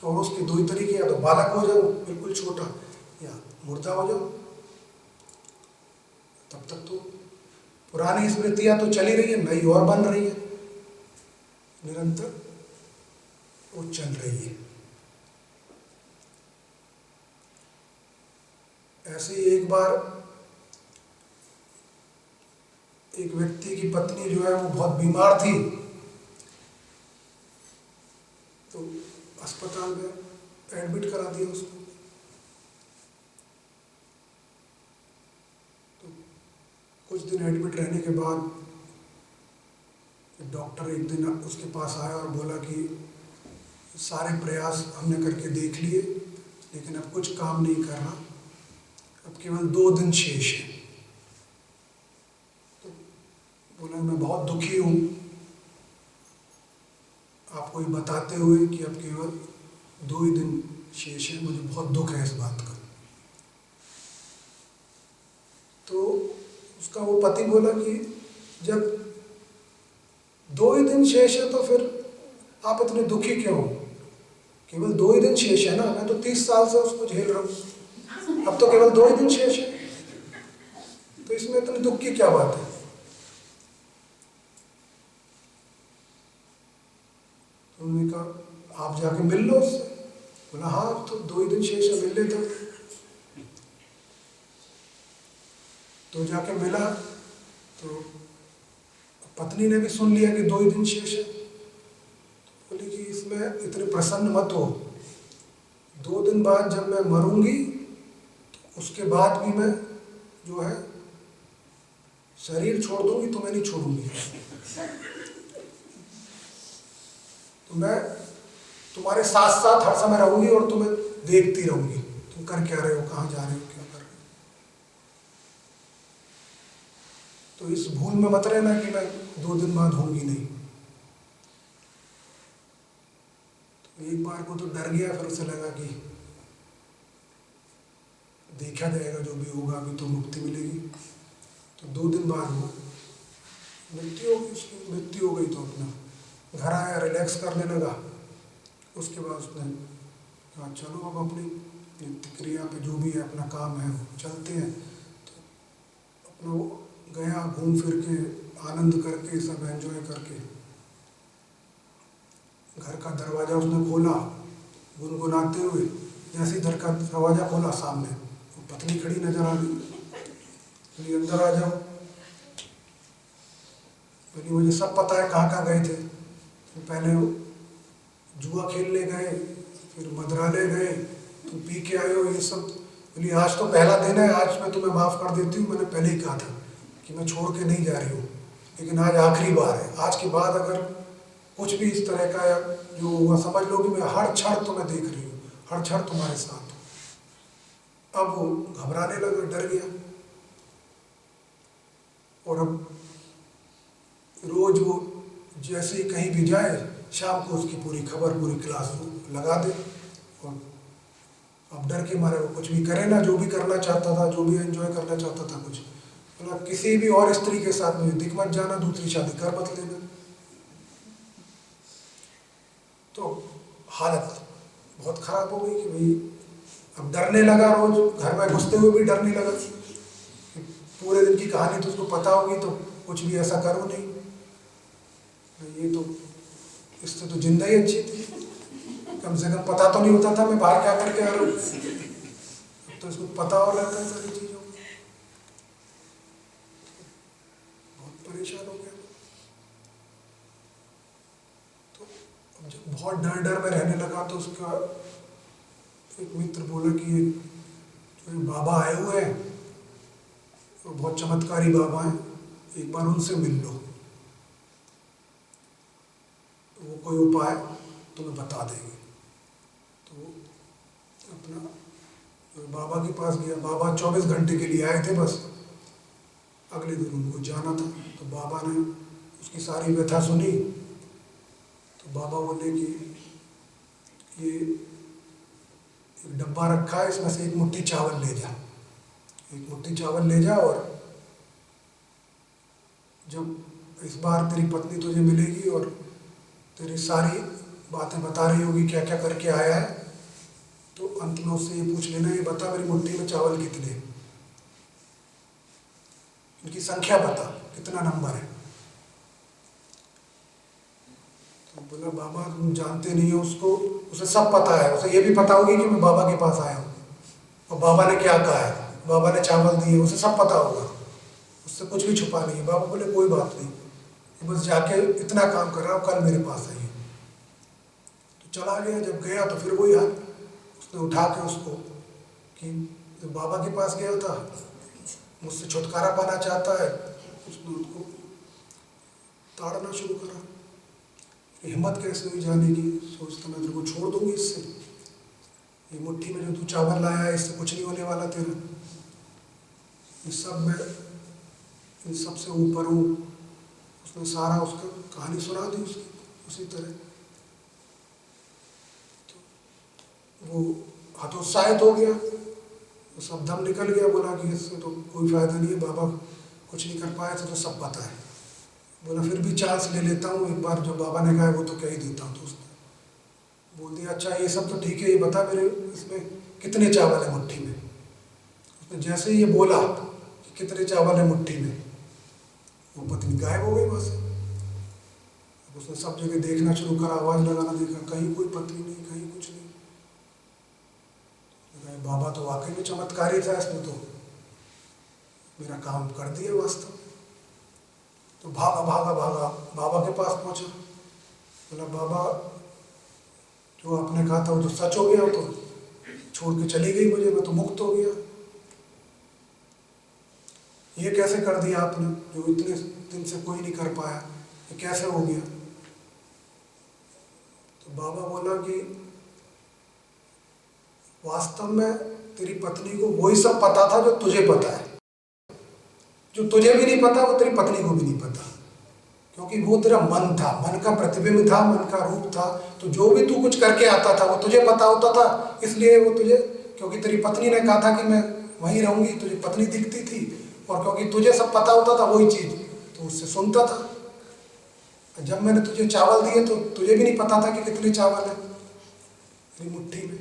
[SPEAKER 1] और उसके दो ही तरीके, या तो बालक हो जाओ बिल्कुल छोटा, या मुर्दा हो जाओ। तब तक तो पुरानी स्मृतियां तो चली रही है, नई और बन रही है, निरंतर वो चल रही है। ऐसे ही एक बार एक व्यक्ति की पत्नी जो है वो बहुत बीमार थी, तो अस्पताल में एडमिट करा दिया उसको। तो कुछ दिन एडमिट रहने के बाद डॉक्टर एक दिन उसके पास आया और बोला कि सारे प्रयास हमने करके देख लिए, लेकिन अब कुछ काम नहीं कर रहा, अब केवल 2 दिन शेष है। तो बोला मैं बहुत दुखी हूँ आपको ये बताते हुए कि अब केवल 2 ही दिन शेष है, मुझे बहुत दुख है इस बात का। तो उसका वो पति बोला कि जब 2 ही दिन शेष है तो फिर आप इतने दुखी क्यों हो? केवल 2 ही दिन शेष है ना, मैं तो 30 साल से उसको झेल रहा हूँ, अब तो केवल 2 ही दिन शेष है, तो इसमें इतने दुख की क्या बात है? तो उन्होंने कहा आप जाके मिल लो उससे। बोला हाँ अब तो 2 ही दिन शेष है, मिल लेता। तो जाके मिला तो पत्नी ने भी सुन लिया कि 2 ही दिन शेष है। तो बोली कि इसमें इतने प्रसन्न मत हो, 2 दिन बाद जब मैं मरूंगी तो उसके बाद भी मैं जो है शरीर छोड़ दूंगी तो मैं नहीं छोड़ूंगी। तो मैं तुम्हारे साथ साथ हर समय रहूंगी और तुम्हें देखती रहूंगी, तुम कर क्या रहे हो, कहाँ जा रहे हो, क्या कर रहे हो। तो इस भूल में मत रहना कि मैं 2 दिन बाद होंगी नहीं। तो एक बार को तो डर गया, फिर उसे लगा कि देखा जाएगा जो भी होगा, अभी तो मुक्ति मिलेगी। तो 2 दिन बाद वो मृत्यु हो गई, उसकी मृत्यु हो गई। तो अपना घर आया, रिलैक्स करने लगा। उसके बाद उसने कहा चलो अब अपनी नित्य क्रिया पे जो भी है अपना काम है वो चलते हैं। तो अपना वो गया, घूम फिर के आनंद करके सब एंजॉय करके घर का दरवाज़ा उसने खोला गुनगुनाते हुए। जैसे ही घर का दरवाज़ा खोला सामने वो पत्नी खड़ी नजर आ गई। बोली अंदर आ जाओ। बोली मुझे सब पता है कहाँ कहाँ गए थे। तो पहले जुआ खेलने गए, फिर मदराले गए, तुम पी के आए हो ये सब। बोली आज तो पहला दिन है, आज मैं तुम्हें माफ़ कर देती हूँ, मैंने पहले ही कहा था कि मैं छोड़ के नहीं जा रही हूँ, लेकिन आज आखिरी बार है। आज के बाद अगर कुछ भी इस तरह का जो हुआ समझ लो कि मैं हर क्षण तुम्हें देख रही हूँ, हर क्षण तुम्हारे साथ हूँ। अब वो घबराने लगा, डर गया। और अब रोज वो जैसे ही कहीं भी जाए शाम को उसकी पूरी खबर पूरी क्लास को लगा दे। और अब डर के मारे वो कुछ भी करे ना, जो भी करना चाहता था, जो भी एंजॉय करना चाहता था कुछ, मतलब किसी भी और स्त्री के साथ मुझे दिख मत जाना, दूसरी शादी कर मत लेना। तो हालत बहुत खराब हो गई कि भाई अब डरने लगा, रोज घर में घुसते हुए भी डरने लगा। पूरे दिन की कहानी तो उसको पता होगी, तो कुछ भी ऐसा करो नहीं, ये तो इससे तो जिंदा ही अच्छी थी, कम से कम पता तो नहीं होता था मैं बाहर क्या करके आ रहा हूँ। तो इसको पता हो रहता है सारी चीज़ों को। बहुत परेशान हो गया। तो जब बहुत डर में रहने लगा तो उसका एक मित्र बोला कि जो बाबा आए हुए हैं वो बहुत चमत्कारी बाबा हैं, एक बार उनसे मिल लो, तो वो कोई उपाय तुम्हें बता देंगे। तो अपना बाबा के पास गया। बाबा 24 घंटे के लिए आए थे बस, अगले दिन उनको जाना था। तो बाबा ने उसकी सारी व्यथा सुनी। तो बाबा बोले कि ये एक डब्बा रखा है, इसमें से एक मुट्ठी चावल ले जा, एक मुट्ठी चावल ले जा, और जब इस बार तेरी पत्नी तुझे मिलेगी और तेरी सारी बातें बता रही होगी क्या क्या करके आया है, तो अंत में उससे ये पूछ लेना, ये बता मेरी मुट्ठी में चावल कितने, इनकी संख्या बता, कितना नंबर है। तो बोला बाबा तुम जानते नहीं हो उसको, उसे सब पता है, उसे ये भी पता होगी कि मैं बाबा के पास आया हूँ और बाबा ने क्या कहा है, बाबा ने चावल दिए, उसे सब पता होगा, उससे कुछ भी छुपा नहीं है। बाबा बोले कोई बात नहीं, बस जाके इतना काम कर रहा हूँ, कल मेरे पास आइए। तो चला गया। जब गया तो फिर वही हाल, उसने उठा के उसको कि बाबा के पास गया था, मुझसे छुटकारा पाना चाहता है, उसने उनको ताड़ना शुरू करा। हिम्मत कैसे हुई जाने की, सोचता मैं तेरे को छोड़ दूंगी इससे, ये मुट्ठी में जो तू चावल लाया है इससे कुछ नहीं होने वाला तेरा, इस सब में इन सब से ऊपर हूँ। उसने सारा उसका कहानी सुना दी उसकी उसी तरह। तो वो हतोत्साहित हो गया, तो सब दम निकल गया, बोला कि इससे तो कोई फायदा नहीं है, बाबा कुछ नहीं कर पाए थे तो सब पता है। बोला फिर भी चांस ले लेता हूँ, एक बार जो बाबा ने कहा है वो तो कह ही देता हूँ। तो उसने बोल दिया अच्छा ये सब तो ठीक है, ये बता मेरे इसमें कितने चावल है मुट्ठी में। उसने जैसे ही ये बोला कि कितने चावल है मुट्ठी में, वो पत्नी गायब हो गई वहाँ से। उसने सब जगह देखना शुरू करा, आवाज़ लगाना, देखा कहीं कोई पत्नी नहीं, कहीं कुछ नहीं। बाबा तो वाकई में चमत्कारी था, इसने तो मेरा काम कर दिया वास्तव में। तो भागा भागा भागा बाबा के पास पहुंचा। बोला बाबा जो आपने कहा था वो तो सच हो गया, तो छोड़ के चली गई मुझे, मैं तो मुक्त हो गया। ये कैसे कर दिया आपने, जो इतने दिन से कोई नहीं कर पाया, ये कैसे हो गया। तो बाबा बोला कि वास्तव में तेरी पत्नी को वही सब पता था जो तुझे पता है, जो तुझे भी नहीं पता वो तेरी पत्नी को भी नहीं पता, क्योंकि वो तेरा मन था, मन का प्रतिबिंब था, मन का रूप था। तो जो भी तू कुछ करके आता था वो तुझे पता होता था, इसलिए वो तुझे, क्योंकि तेरी पत्नी ने कहा था कि मैं वहीं रहूंगी, तुझे पत्नी दिखती थी, और क्योंकि तुझे सब पता होता था वही चीज, तो उससे सुनता था। जब मैंने तुझे चावल दिए तो तुझे भी नहीं पता था कि कितने चावल है तेरी मुट्ठी में।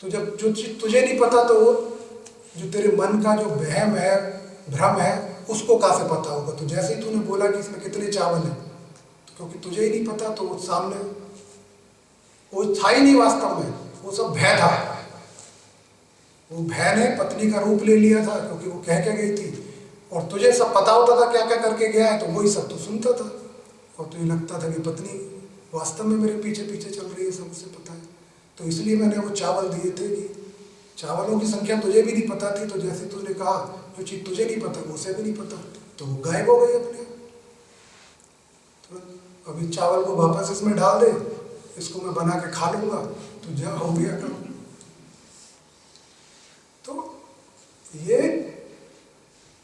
[SPEAKER 1] तो जब जो चीज तुझे नहीं पता, तो वो जो तेरे मन का जो वहम है, भ्रम है, उसको कहाँ से पता होगा। तो जैसे ही तूने बोला कि इसमें कितने चावल हैं, तो क्योंकि तुझे ही नहीं पता, तो वो सामने वो था ही नहीं वास्तव में, वो सब भय था। वो भय ने पत्नी का रूप ले लिया था, क्योंकि वो कह के गई थी, और तुझे सब पता होता था क्या क्या करके गया है, तो वही सब तो सुनता था, और तुझे लगता था कि पत्नी वास्तव में मेरे पीछे पीछे चल रही है, सब उसे पता है। तो इसलिए मैंने वो चावल दिए थे कि चावलों की संख्या तुझे भी नहीं पता थी, तो जैसे तूने कहा जो चीज़ तुझे नहीं पता वो उसे भी नहीं पता, तो वो गायब हो गई अपने। तो अभी चावल को वापस इसमें डाल दे, इसको मैं बना के खा लूँगा, तो जा हो गया काम। तो ये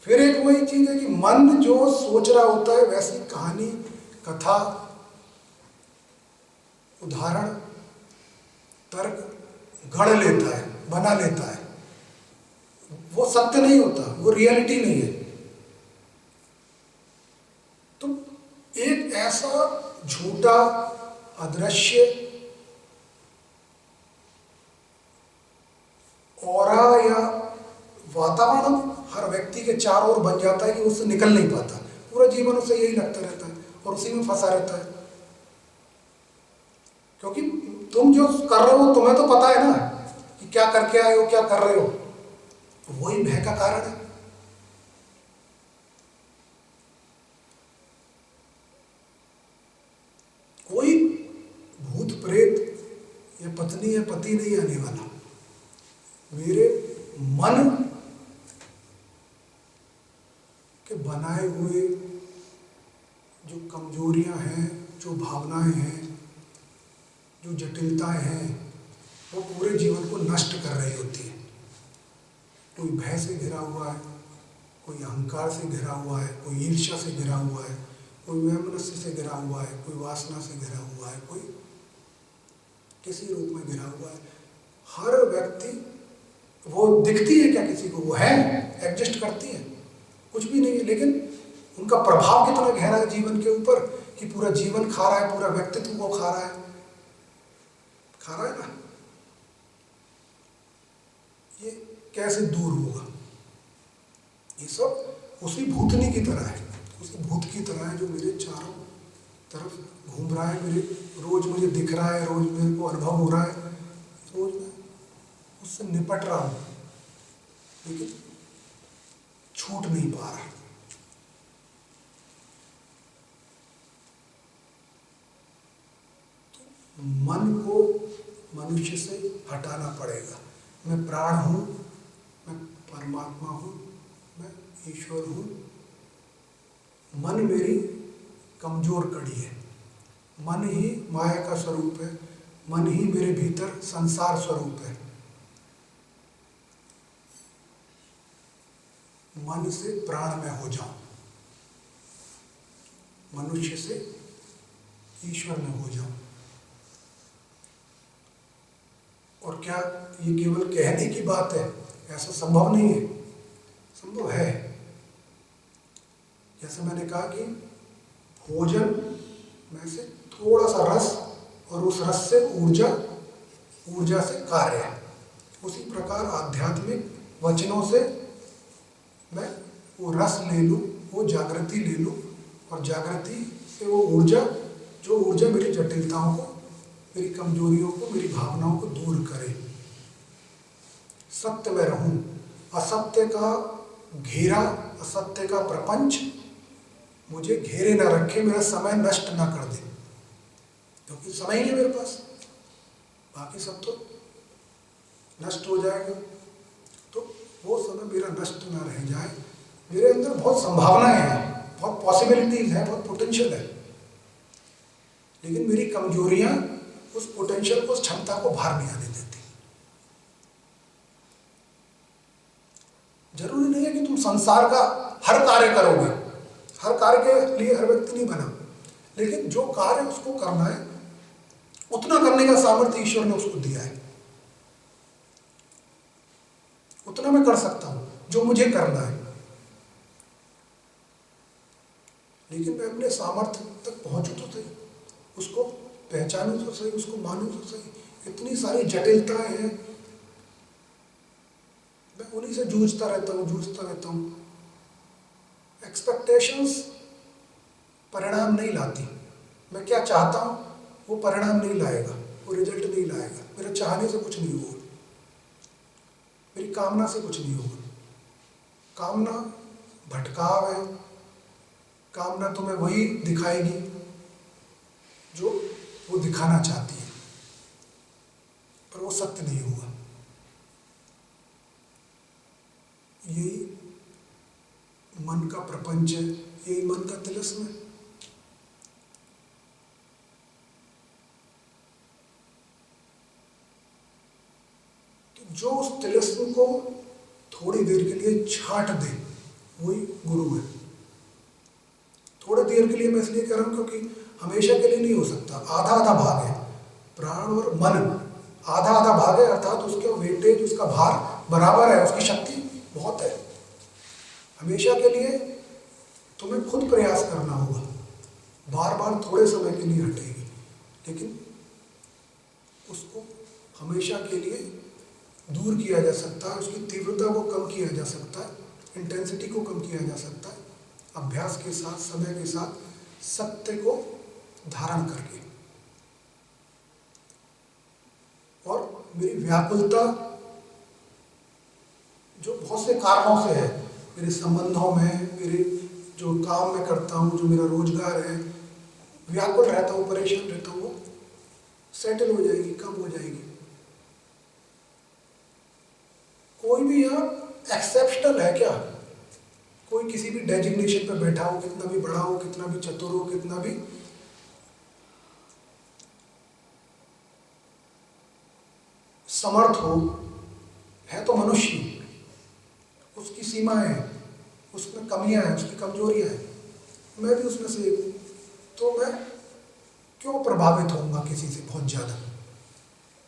[SPEAKER 1] फिर एक वही चीज़ है कि मन जो सोच रहा होता है, वैसी कहानी, कथा, उदाहरण, तर्क गढ़ लेता है, बना लेता है। वो सत्य नहीं होता, वो रियलिटी नहीं है। तो एक ऐसा झूठा, अदृश्य ऑरा या वातावरण हर व्यक्ति के चारों ओर बन जाता है कि उससे निकल नहीं पाता, पूरा जीवन उसे यही लगता रहता है और उसी में फंसा रहता है। क्योंकि तुम जो कर रहे हो तुम्हें तो पता है ना कि क्या करके आए हो, क्या कर रहे हो, वही भय का कारण है। कोई भूत प्रेत या पत्नी या पति नहीं आने वाला। मेरे मन के बनाए हुए जो कमजोरियां हैं, जो भावनाएं हैं, जो जटिलताएं हैं, वो पूरे जीवन को नष्ट कर रही होती है। कोई भय से घिरा हुआ है, कोई अहंकार से घिरा हुआ है, कोई ईर्ष्या से घिरा हुआ है, कोई वैमनस्य से घिरा हुआ है, कोई वासना से घिरा हुआ है, कोई किसी रूप में घिरा हुआ है। हर व्यक्ति, वो दिखती है क्या किसी को, वो है, एग्जिस्ट करती है, कुछ भी नहीं है, लेकिन उनका प्रभाव कितना गहरा है जीवन के ऊपर कि पूरा जीवन खा रहा है, पूरा व्यक्तित्व को खा रहा है, खा रहा है ना। ये कैसे दूर होगा। ये सब उसी भूतनी की तरह है, उसी भूत की तरह है जो मेरे चारों तरफ घूम रहा है, मेरे रोज मुझे दिख रहा है, रोज मेरे को अनुभव हो रहा है, रोज मैं उससे निपट रहा हूँ, लेकिन छूट नहीं पा रहा। तो मन को मनुष्य से हटाना पड़ेगा। मैं प्राण हूँ, मैं परमात्मा हूँ, मैं ईश्वर हूँ। मन मेरी कमजोर कड़ी है, मन ही माया का स्वरूप है, मन ही मेरे भीतर संसार स्वरूप है। मन से प्राण में हो जाऊं, मनुष्य से ईश्वर में हो जाऊं। और क्या ये केवल कहने की बात है? ऐसा संभव नहीं है। संभव है। जैसे मैंने कहा कि भोजन में से थोड़ा सा रस और उस रस से ऊर्जा, ऊर्जा से कार्य है। उसी प्रकार आध्यात्मिक वचनों से मैं वो रस ले लूँ, वो जागृति ले लूँ, और जागृति से वो ऊर्जा, जो ऊर्जा मेरी जटिलताओं को, मेरी कमजोरियों को, मेरी भावनाओं को दूर करे। सत्य में रहूं, असत्य का घेरा, असत्य का प्रपंच मुझे घेरे ना रखे, मेरा समय नष्ट ना कर दे, क्योंकि समय ही है मेरे पास, बाकी सब तो नष्ट हो जाएगा। तो वो समय मेरा नष्ट ना रह जाए। मेरे अंदर बहुत संभावनाएं हैं, बहुत पॉसिबिलिटीज हैं, बहुत पोटेंशियल है, लेकिन मेरी कमजोरियां उस पोटेंशियल को, उस क्षमता को बाहर नहीं आने देती। जरूरी नहीं है कि तुम संसार का हर कार्य करोगे, हर कार्य के लिए हर व्यक्ति नहीं बना, लेकिन जो कार्य उसको करना है उतना करने का सामर्थ्य ईश्वर ने उसको दिया है। उतना मैं कर सकता हूं जो मुझे करना है, लेकिन मैं अपने सामर्थ्य तक पहुंचूं तो सही, उसको पहचानूं तो सही, उसको मानूं तो सही। इतनी सारी जटिलताएं हैं, मैं उन्हीं से जूझता रहता हूं। एक्सपेक्टेशंस परिणाम नहीं लाती। मैं क्या चाहता हूं वो परिणाम नहीं लाएगा, वो रिजल्ट नहीं लाएगा। मेरे चाहने से कुछ नहीं होगा, मेरी कामना से कुछ नहीं होगा। कामना भटकाव है, कामना तुम्हें वही दिखाएगी जो वो दिखाना चाहती है, पर वो सत्य नहीं होगा। यही मन का प्रपंच है, यही मन का तिलिस्म है। तो जो उस तिलिस्म को थोड़ी देर के लिए छांट दे, वही गुरु है। थोड़ी देर के लिए मैं इसलिए कह रहा हूं क्योंकि हमेशा के लिए नहीं हो सकता। आधा आधा भाग है, प्राण और मन आधा आधा भाग है, अर्थात उसका वेटेज, उसका भार बराबर है, उसकी शक्ति बहुत है। हमेशा के लिए तुम्हें खुद प्रयास करना होगा, बार बार थोड़े समय के लिए हटेगी, लेकिन उसको हमेशा के लिए दूर किया जा सकता है। उसकी तीव्रता को कम किया जा सकता है, इंटेंसिटी को कम किया जा सकता है, अभ्यास के साथ, समय के साथ, सत्य को धारण करके। और मेरी व्याकुलता जो बहुत से कारणों से है, मेरे संबंधों में, मेरे जो काम मैं करता हूँ, जो मेरा रोजगार है, व्याकुल रहता हूँ, परेशान रहता हूँ, वो सेटल हो जाएगी, कम हो जाएगी। कोई भी यहाँ एक्सेप्शनल है क्या? कोई किसी भी डेजिग्नेशन पे बैठा हो, कितना भी बड़ा हो, कितना भी चतुर हो, कितना भी समर्थ हो, है तो मनुष्य। उसकी सीमाएं हैं, उसमें कमियां हैं, उसकी कमजोरियां हैं। मैं भी उसमें से एक हूं। तो मैं क्यों प्रभावित होऊंगा किसी से बहुत ज्यादा?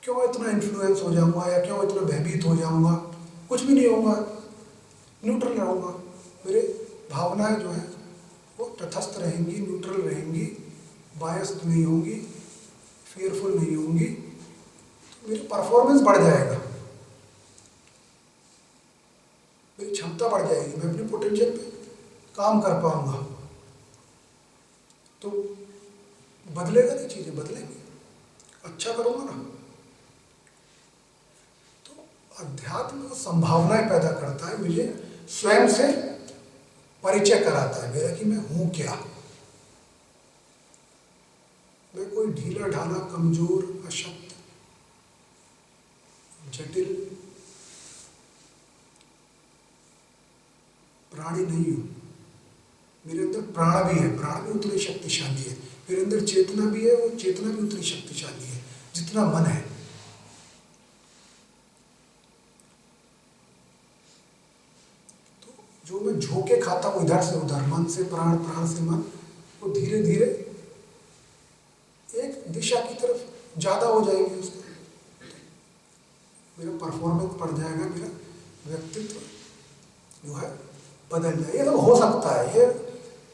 [SPEAKER 1] क्यों इतना इन्फ्लुएंस हो जाऊंगा, या क्यों इतना भयभीत हो जाऊंगा? कुछ भी नहीं होगा, न्यूट्रल रहूंगा। मेरे भावनाएं जो है वो तटस्थ रहेंगी, न्यूट्रल रहेंगी, बायस्ड नहीं होंगी, फियरफुल नहीं होंगी। तो मेरी परफॉर्मेंस बढ़ जाएगा, मेरी क्षमता बढ़ जाएगी, मैं अपने पोटेंशियल पे काम कर पाऊंगा। तो बदलेगा नहीं, चीजें बदलेंगी, अच्छा करूंगा ना। तो अध्यात्म को संभावनाएं पैदा करता है, मुझे स्वयं से परिचय कराता है मेरा कि मैं हूं क्या। मैं कोई ढीला ढाला, कमजोर, अशक्त, जटिल प्राणी नहीं हूं। मेरे अंदर प्राण भी है, प्राण भी उतनी शक्तिशाली है। मेरे अंदर चेतना भी है, वो चेतना भी उतनी शक्तिशाली है जितना मन है। तो जो मैं झोंके खाता हूं इधर से उधर, मन से प्राण, प्राण से मन, वो धीरे धीरे एक दिशा की तरफ ज्यादा हो जाएंगे। उसके मेरा परफॉर्मेंस बढ़ जाएगा, मेरा व्यक्तित्व जो है बदल जाए। ये सब हो सकता है, ये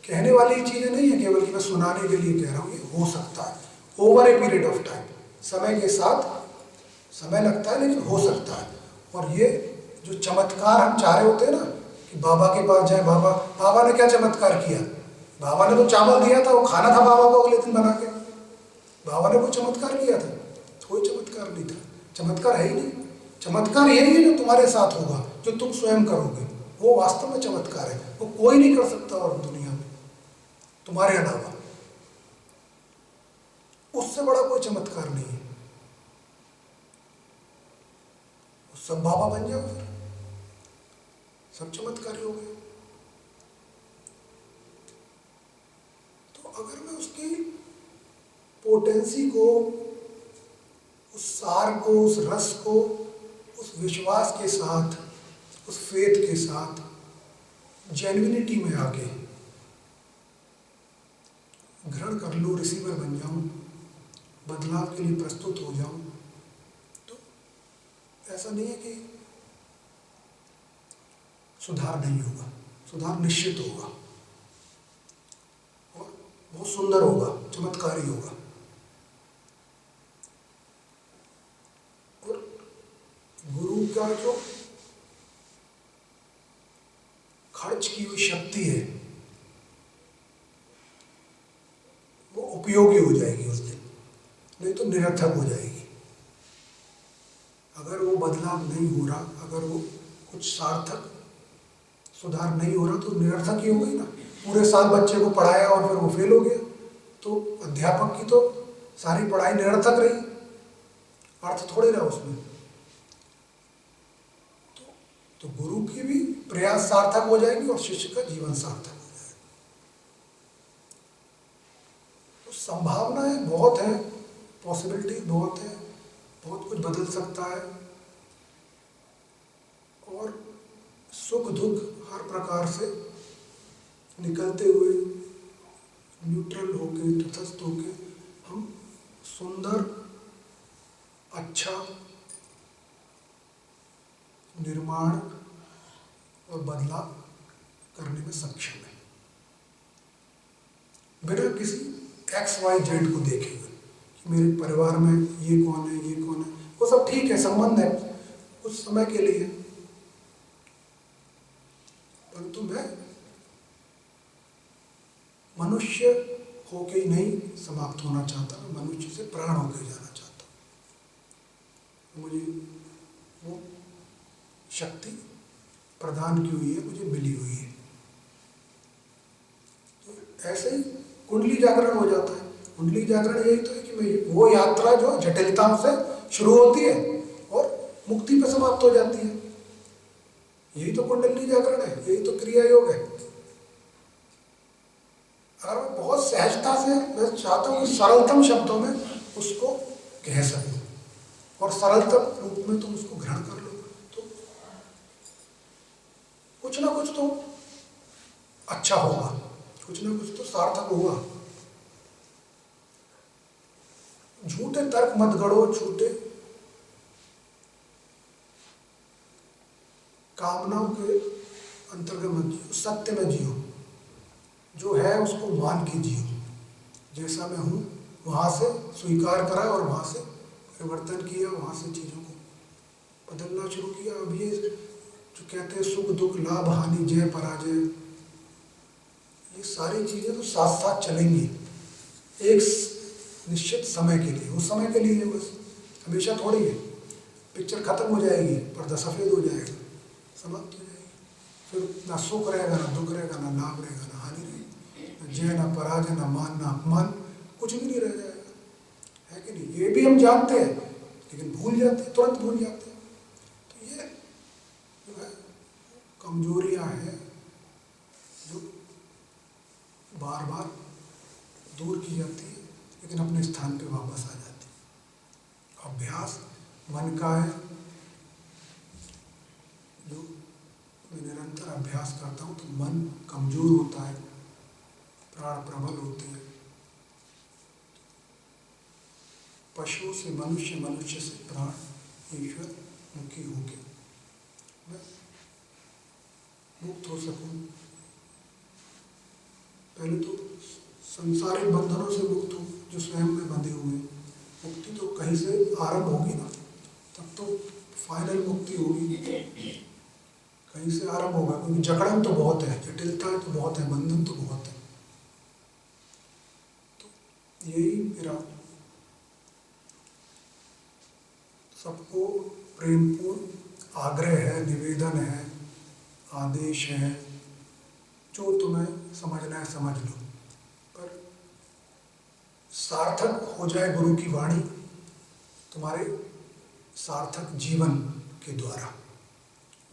[SPEAKER 1] कहने वाली चीजें नहीं है केवल कि मैं सुनाने के लिए कह रहा हूँ। ये हो सकता है over a period of time, समय के साथ समय लगता है लेकिन हो सकता है। और ये जो चमत्कार हम चाह रहे होते हैं ना कि बाबा के पास जाए, बाबा ने क्या चमत्कार किया? बाबा ने तो चावल दिया था, वो खाना था बाबा को अगले दिन बना के। बाबा ने कोई चमत्कार किया था? कोई चमत्कार नहीं था, चमत्कार है ही नहीं। चमत्कार यही है जो तुम्हारे साथ होगा, जो तुम स्वयं करोगे, वो वास्तव में चमत्कार है। वो कोई नहीं कर सकता और दुनिया में तुम्हारे अलावा, उससे बड़ा कोई चमत्कार नहीं है। सब बाबा बन जाओ, फिर सब चमत्कारी हो गए। तो अगर मैं उसकी पोटेंसी को, उस सार को, उस रस को, उस विश्वास के साथ, उस फेथ के साथ, जेन्युइनिटी में आके ग्रहण कर लूँ, रिसीवर बन जाऊं, बदलाव के लिए प्रस्तुत हो जाऊं, तो ऐसा नहीं है कि सुधार नहीं होगा। सुधार निश्चित होगा और बहुत सुंदर होगा, चमत्कारी होगा। और गुरु का जो खर्च की हुई शक्ति है वो उपयोगी हो जाएगी उस दिन, नहीं तो निरर्थक हो जाएगी। अगर वो बदलाव नहीं हो रहा, अगर वो कुछ सार्थक सुधार नहीं हो रहा, तो निरर्थक ही हो गई ना। पूरे साल बच्चे को पढ़ाया और फिर वो फेल हो गया, तो अध्यापक की तो सारी पढ़ाई निरर्थक रही, अर्थ थोड़े रहा उसमें। तो गुरु की भी प्रयास सार्थक हो जाएगी और शिष्य का जीवन सार्थक हो जाएगा। तो संभावनाएं बहुत है, पॉसिबिलिटी बहुत है, बहुत कुछ बदल सकता है। और सुख दुख हर प्रकार से निकलते हुए, न्यूट्रल होके, तटस्थ होके हम सुंदर, अच्छा निर्माण और बदलाव करने में सक्षम है, बिना किसी XYZ को देखे हुए कि मेरे परिवार में ये कौन है, ये कौन है। वो सब ठीक है, संबंध है कुछ समय के लिए, परंतु मैं मनुष्य होके ही नहीं समाप्त होना चाहता, मैं मनुष्य से प्राण होके जाना चाहता हूँ। मुझे वो शक्ति प्रदान की हुई है, मुझे मिली हुई है। तो ऐसे ही कुंडली जागरण हो जाता है। कुंडली जागरण यही तो है कि मैं वो यात्रा जो जटिलताओं से शुरू होती है और मुक्ति पे समाप्त हो जाती है। यही तो कुंडली जागरण है, यही तो क्रिया योग है। अगर मैं बहुत सहजता से, मैं चाहता हूँ कि सरलतम शब्दों में उसको कह सकूं और सरलतम रूप में तुम उसको ग्रहण कर लो, तो कुछ ना कुछ तो अच्छा होगा, कुछ ना कुछ तो सार्थक होगा। झूठे तर्क मत गढ़ो, झूठे कामनाओं के अंतर्गत मत जियो, सत्य में जियो। जो है उसको मान के जियो, जैसा मैं हूँ वहाँ से स्वीकार करा और वहाँ से परिवर्तन किया, वहाँ से चीज़ों को बदलना शुरू किया। अब ये जो कहते हैं सुख दुख, लाभ हानि, जय पराजय, ये सारी चीज़ें तो साथ साथ चलेंगी एक निश्चित समय के लिए। उस समय के लिए है बस, हमेशा थोड़ी है। पिक्चर खत्म हो जाएगी, पर्दा सफ़ेद हो जाएगा, समाप्त हो जाएगी। फिर ना सुख रहेगा, ना दुख रहेगा, ना लाभ रहेगा, ना हानि रहेगी, ना जय, ना पराजय, ना मान, ना अपमान, कुछ भी नहीं रह जाएगा। है कि नहीं? ये भी हम जानते हैं लेकिन भूल जाते हैं, तुरंत भूल जाते हैं। तो ये जो है कमजोरियां हैं जो बार बार दूर की जाती है लेकिन अपने स्थान पे वापस आ जाती है। अभ्यास मन का है, जो मैं निरंतर अभ्यास करता हूँ तो मन कमजोर होता है, प्राण प्रबल होते हैं। पशु से मनुष्य, मनुष्य से प्राण, ईश्वर मुखी होके मैं मुक्त हो सकूं। पहले तो संसारिक बंधनों से मुक्त हो जो स्वयं में बंधे हुए हैं। मुक्ति तो कहीं से आरंभ होगी ना, तब तो फाइनल मुक्ति होगी, कहीं से आरंभ होगा। क्योंकि जकड़न तो बहुत है, जटिलता तो बहुत है, बंधन तो बहुत है। तो यही मेरा सबको प्रेमपूर्ण आग्रह है, निवेदन है, आदेश है। जो तुम्हें समझना है समझ लो, पर सार्थक हो जाए गुरु की वाणी तुम्हारे सार्थक जीवन के द्वारा,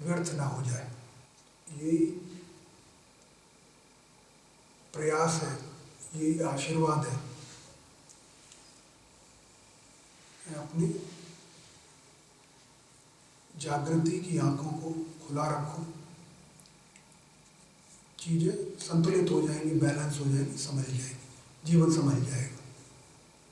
[SPEAKER 1] व्यर्थ ना हो जाए। यही प्रयास है, यही आशीर्वाद है। मैं अपनी जागृति की आंखों को खुला रखूं, चीजें संतुलित हो जाएंगी, बैलेंस हो जाएंगी, समझ जाएंगी, जीवन समझ जाएगा।